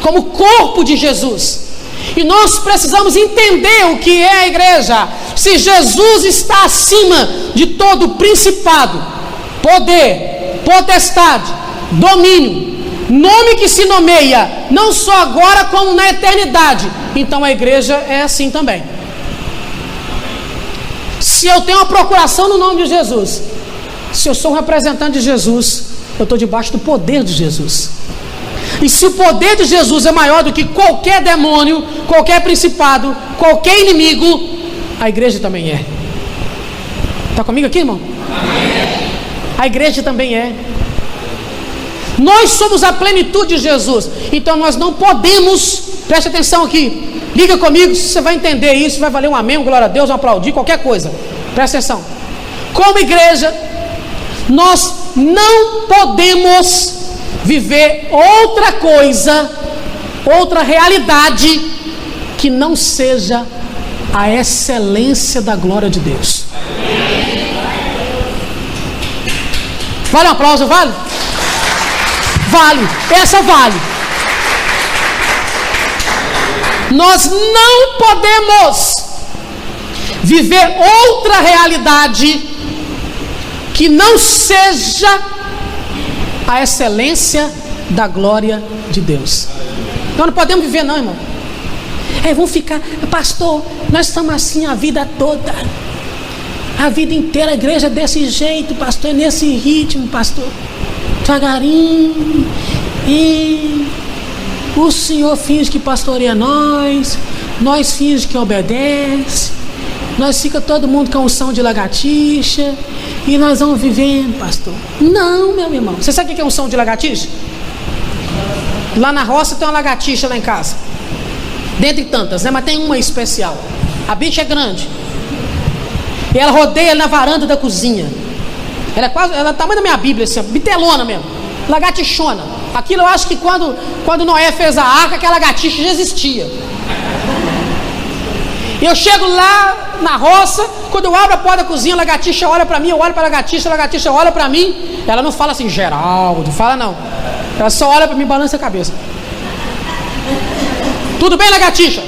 como corpo de Jesus. E nós precisamos entender o que é a igreja. Se Jesus está acima de todo principado, poder, potestade, domínio, nome que se nomeia, não só agora como na eternidade, então a igreja é assim também. Se eu tenho uma procuração no nome de Jesus, se eu sou um representante de Jesus, eu estou debaixo do poder de Jesus. E se o poder de Jesus é maior do que qualquer demônio, qualquer principado, qualquer inimigo, a igreja também é. Está comigo aqui, irmão? Amém. A igreja também é. Nós somos a plenitude de Jesus. Então nós não podemos, preste atenção aqui, liga comigo, você vai entender isso, vai valer um amém, um glória a Deus, um aplaudir, qualquer coisa. Presta atenção. Como igreja, nós não podemos viver outra coisa, outra realidade que não seja a excelência da glória de Deus. Vale um aplauso, vale? Vale, essa vale. Nós não podemos viver outra realidade que não seja a excelência da glória de Deus. Nós não podemos viver não, irmão. Vamos ficar, pastor, nós estamos assim a vida toda. A vida inteira a igreja é desse jeito, pastor, é nesse ritmo, pastor. Devagarinho. E o Senhor finge que pastoreia nós finge que obedece. Nós fica todo mundo com unção de lagartixa. E nós vamos vivendo, pastor. Não, meu irmão. Você sabe o que é unção de lagartixa? Lá na roça tem uma lagartixa lá em casa. Dentre tantas, né? Mas tem uma especial. A bicha é grande. E ela rodeia na varanda da cozinha. Ela é do tamanho da minha Bíblia, assim, bitelona mesmo. Lagartixona. Aquilo eu acho que quando Noé fez a arca, aquela lagartixa já existia. E eu chego lá na roça, quando eu abro a porta da cozinha, a lagartixa olha para mim, eu olho para a lagartixa olha para mim. Ela não fala assim, Geraldo, fala não. Ela só olha para mim e balança a cabeça. Tudo bem, lagartixa?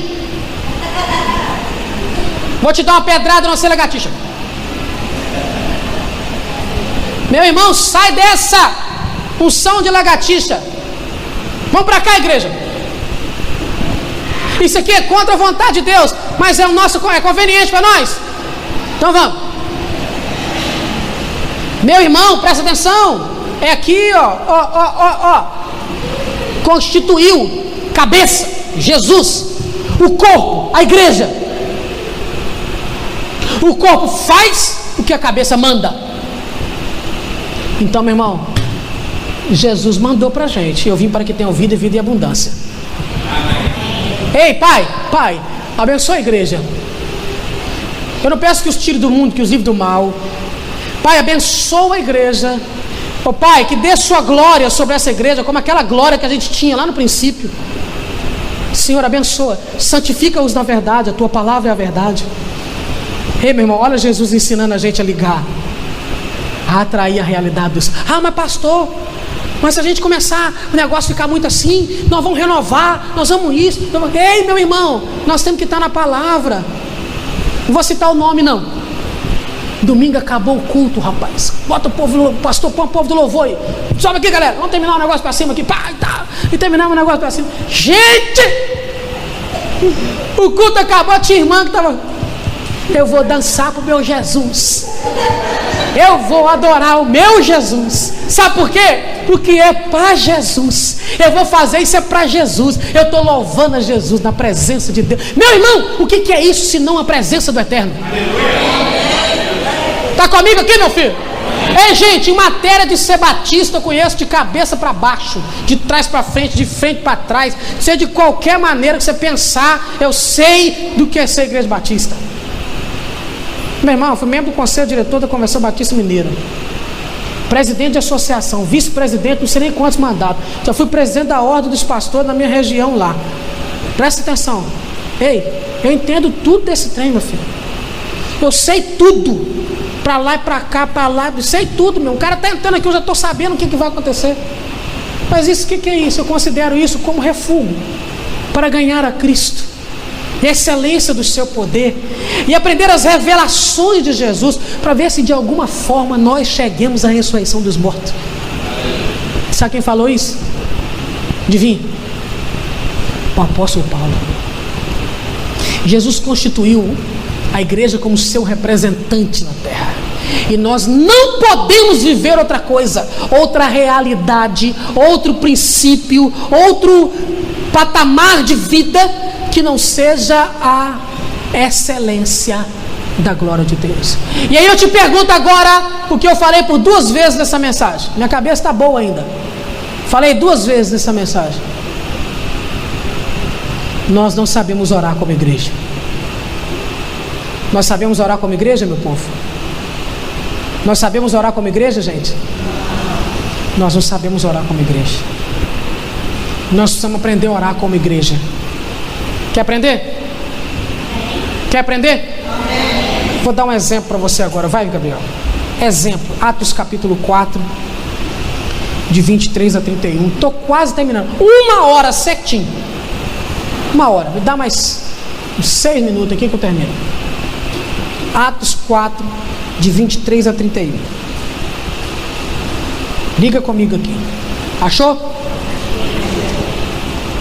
Vou te dar uma pedrada, não sei, lagartixa. Meu irmão, sai dessa unção de lagartixa. Vamos para cá, igreja. Isso aqui é contra a vontade de Deus, mas é conveniente para nós. Então vamos. Meu irmão, presta atenção. É aqui, ó. Constituiu cabeça, Jesus, o corpo, a igreja. O corpo faz o que a cabeça manda. Então, meu irmão, Jesus mandou pra gente: eu vim para que tenham vida e vida em abundância. Ei, Pai, abençoa a igreja. Eu não peço que os tire do mundo, que os livre do mal. Pai, abençoa a igreja. Ô Pai, que dê sua glória sobre essa igreja, como aquela glória que a gente tinha lá no princípio. Senhor, abençoa, santifica-os na verdade, a tua palavra é a verdade. Ei, meu irmão, olha Jesus ensinando a gente a ligar, a atrair a realidade dos... mas pastor, mas se a gente começar o negócio ficar muito assim, nós vamos renovar, nós vamos isso. Ei, meu irmão, nós temos que estar na palavra. Não vou citar o nome não. Domingo acabou o culto, rapaz. Bota o povo, pastor, põe o povo do louvor aí. Sobe aqui, galera, vamos terminar o negócio pra cima aqui. Pá, tá. E terminamos o negócio pra cima. Gente, o culto acabou, tinha irmã que estava... Eu vou dançar pro meu Jesus. Eu vou adorar o meu Jesus. Sabe por quê? Porque é para Jesus. Eu vou fazer isso, é para Jesus. Eu estou louvando a Jesus na presença de Deus. Meu irmão, o que é isso se não a presença do Eterno? Está comigo aqui, meu filho? Ei, gente, em matéria de ser batista, eu conheço de cabeça para baixo, de trás para frente, de frente para trás. Seja de qualquer maneira que você pensar, eu sei do que é ser igreja batista. Meu irmão, eu fui membro do conselho diretor da Convenção Batista Mineira, presidente de associação, vice-presidente, não sei nem quantos mandatos. Já fui presidente da ordem dos pastores na minha região lá. Presta atenção. Ei, eu entendo tudo desse trem, meu filho. Eu sei tudo. Pra lá e pra cá, pra lá, eu sei tudo, meu. O cara tá entrando aqui, eu já estou sabendo o que vai acontecer. Mas isso, o que é isso? Eu considero isso como refúgio para ganhar a Cristo, a excelência do seu poder, e aprender as revelações de Jesus, para ver se de alguma forma nós cheguemos à ressurreição dos mortos. Sabe quem falou isso? Adivinha? O apóstolo Paulo. Jesus constituiu a igreja como seu representante na terra, e nós não podemos viver outra coisa, outra realidade, outro princípio, outro patamar de vida que não seja a excelência da glória de Deus. E aí eu te pergunto agora o que eu falei por 2 vezes nessa mensagem. Minha cabeça está boa ainda. Falei 2 vezes nessa mensagem. Nós não sabemos orar como igreja. Nós sabemos orar como igreja, meu povo? Nós sabemos orar como igreja, gente? Nós não sabemos orar como igreja. Nós precisamos aprender a orar como igreja. Quer aprender? Quer aprender? Vou dar um exemplo para você agora. Vai, Gabriel. Exemplo, Atos capítulo 4, de 23 a 31. Estou quase terminando. 1 hora certinho. 1 hora. Me dá mais uns 6 minutos aqui que eu termino. Atos 4, de 23 a 31. Liga comigo aqui. Achou?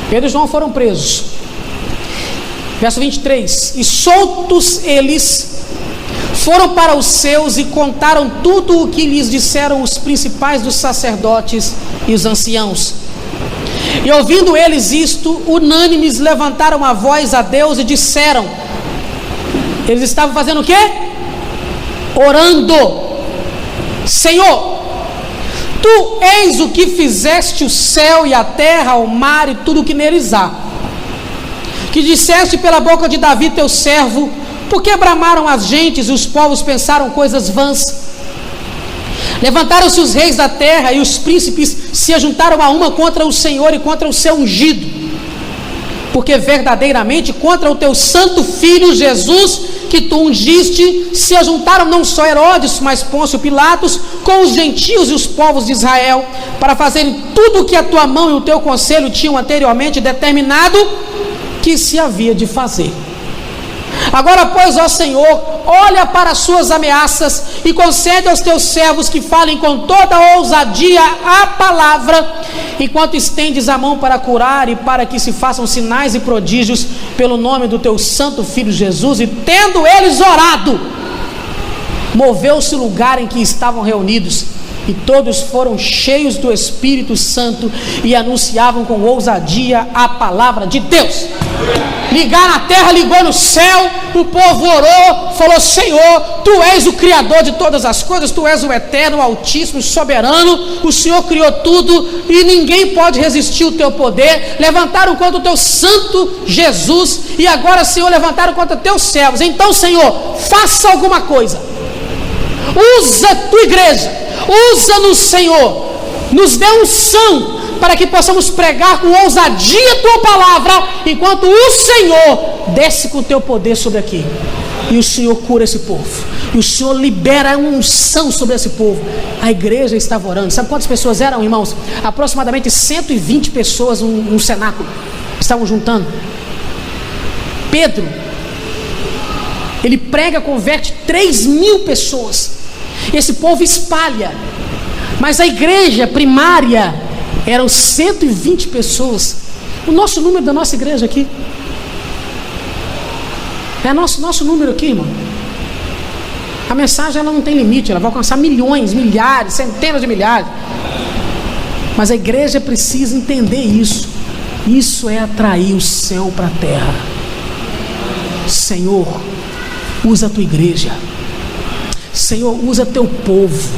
Pedro e João foram presos. Verso 23. E soltos eles, foram para os seus e contaram tudo o que lhes disseram os principais dos sacerdotes e os anciãos. E ouvindo eles isto, unânimes levantaram a voz a Deus e disseram, eles estavam fazendo o quê? Orando. Senhor, Tu és o que fizeste o céu e a terra, o mar e tudo o que neles há. Que disseste pela boca de Davi teu servo, porque bramaram as gentes e os povos pensaram coisas vãs. Levantaram-se os reis da terra e os príncipes se ajuntaram a uma contra o Senhor e contra o seu ungido. Porque verdadeiramente contra o teu santo filho Jesus, que tu ungiste, se ajuntaram não só Herodes, mas Pôncio Pilatos, com os gentios e os povos de Israel, para fazerem tudo o que a tua mão e o teu conselho tinham anteriormente determinado que se havia de fazer. Agora, pois, ó Senhor, olha para as suas ameaças e concede aos teus servos que falem com toda ousadia a palavra, enquanto estendes a mão para curar e para que se façam sinais e prodígios pelo nome do teu santo filho Jesus. E tendo eles orado, moveu-se o lugar em que estavam reunidos, e todos foram cheios do Espírito Santo e anunciavam com ousadia a palavra de Deus. Ligar na terra, ligou no céu, o povo orou, falou: Senhor, Tu és o Criador de todas as coisas, Tu és o Eterno, o Altíssimo, o Soberano, o Senhor criou tudo e ninguém pode resistir o Teu poder. Levantaram contra o Teu santo Jesus e agora, Senhor, levantaram contra Teus servos. Então, Senhor, faça alguma coisa, usa a Tua igreja, usa-nos, Senhor, nos dê unção para que possamos pregar com ousadia a Tua palavra, enquanto o Senhor desce com o Teu poder sobre aqui, e o Senhor cura esse povo, e o Senhor libera uma unção sobre esse povo. A igreja estava orando. Sabe quantas pessoas eram, irmãos? Aproximadamente 120 pessoas no cenáculo estavam juntando. Pedro, ele prega, converte 3.000 pessoas. Esse povo espalha, mas a igreja primária eram 120 pessoas. O nosso número da nossa igreja aqui é nosso número aqui, irmão. A mensagem, ela não tem limite, ela vai alcançar milhões, milhares, centenas de milhares. Mas a igreja precisa entender isso. Isso é atrair o céu para a terra. Senhor, usa a Tua igreja. Senhor, usa Teu povo.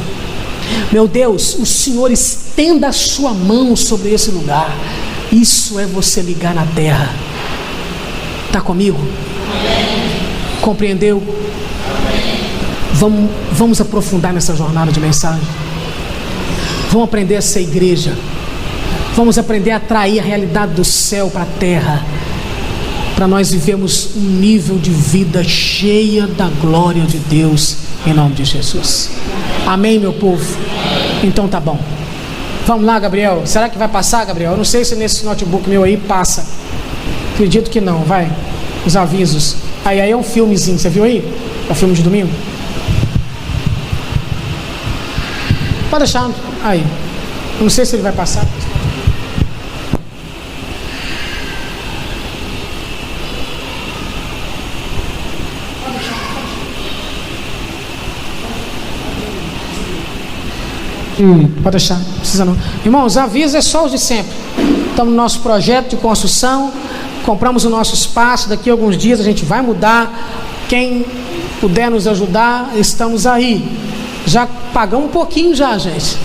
Meu Deus, o Senhor estenda a Sua mão sobre esse lugar. Isso é você ligar na terra. Está comigo? Amém. Compreendeu? Amém. Vamos aprofundar nessa jornada de mensagem. Vamos aprender a ser igreja. Vamos aprender a atrair a realidade do céu para a terra. para nós vivermos um nível de vida cheia da glória de Deus, em nome de Jesus. Amém, meu povo? Então tá bom. Vamos lá, Gabriel. Será que vai passar, Gabriel? Eu não sei se nesse notebook meu aí passa. Acredito que não, vai. Os avisos. Aí é um filmezinho, você viu aí? É o filme de domingo? Pode deixar aí. Eu não sei se ele vai passar. Pode deixar, não precisa não. Irmãos, avisos é só os de sempre. Estamos no nosso projeto de construção, compramos o nosso espaço, daqui a alguns dias a gente vai mudar. Quem puder nos ajudar, estamos aí. Já pagamos um pouquinho já, gente.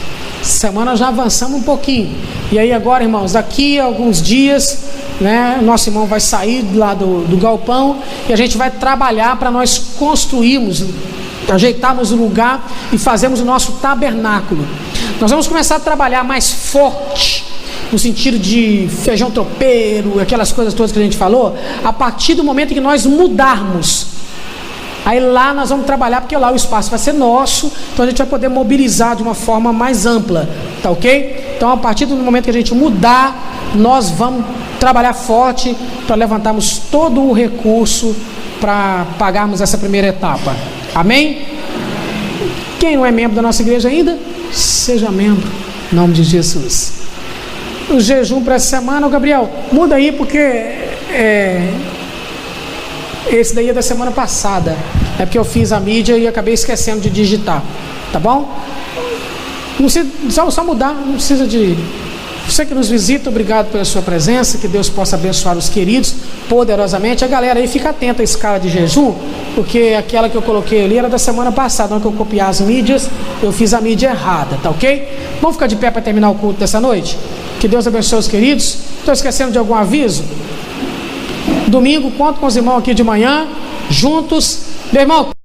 Semana já avançamos um pouquinho. E aí agora, irmãos, daqui a alguns dias, né, nosso irmão vai sair lá do galpão e a gente vai trabalhar para nós construirmos, ajeitarmos o lugar e fazermos o nosso tabernáculo. Nós vamos começar a trabalhar mais forte, no sentido de feijão tropeiro, aquelas coisas todas que a gente falou, a partir do momento em que nós mudarmos. Aí lá nós vamos trabalhar, porque lá o espaço vai ser nosso, então a gente vai poder mobilizar de uma forma mais ampla, tá ok? Então a partir do momento que a gente mudar, nós vamos trabalhar forte para levantarmos todo o recurso para pagarmos essa primeira etapa. Amém? Quem não é membro da nossa igreja ainda, seja membro, em nome de Jesus. O jejum para essa semana, Gabriel, muda aí porque esse daí é da semana passada. É porque eu fiz a mídia e acabei esquecendo de digitar, tá bom? Não precisa, só mudar, não precisa de... Você que nos visita, obrigado pela sua presença, que Deus possa abençoar os queridos poderosamente. A galera aí fica atenta à escala de jejum, porque aquela que eu coloquei ali era da semana passada, na hora que eu copiar as mídias, eu fiz a mídia errada, tá ok? Vamos ficar de pé para terminar o culto dessa noite? Que Deus abençoe os queridos. Estou esquecendo de algum aviso? Domingo, conto com os irmãos aqui de manhã, juntos. Meu irmão...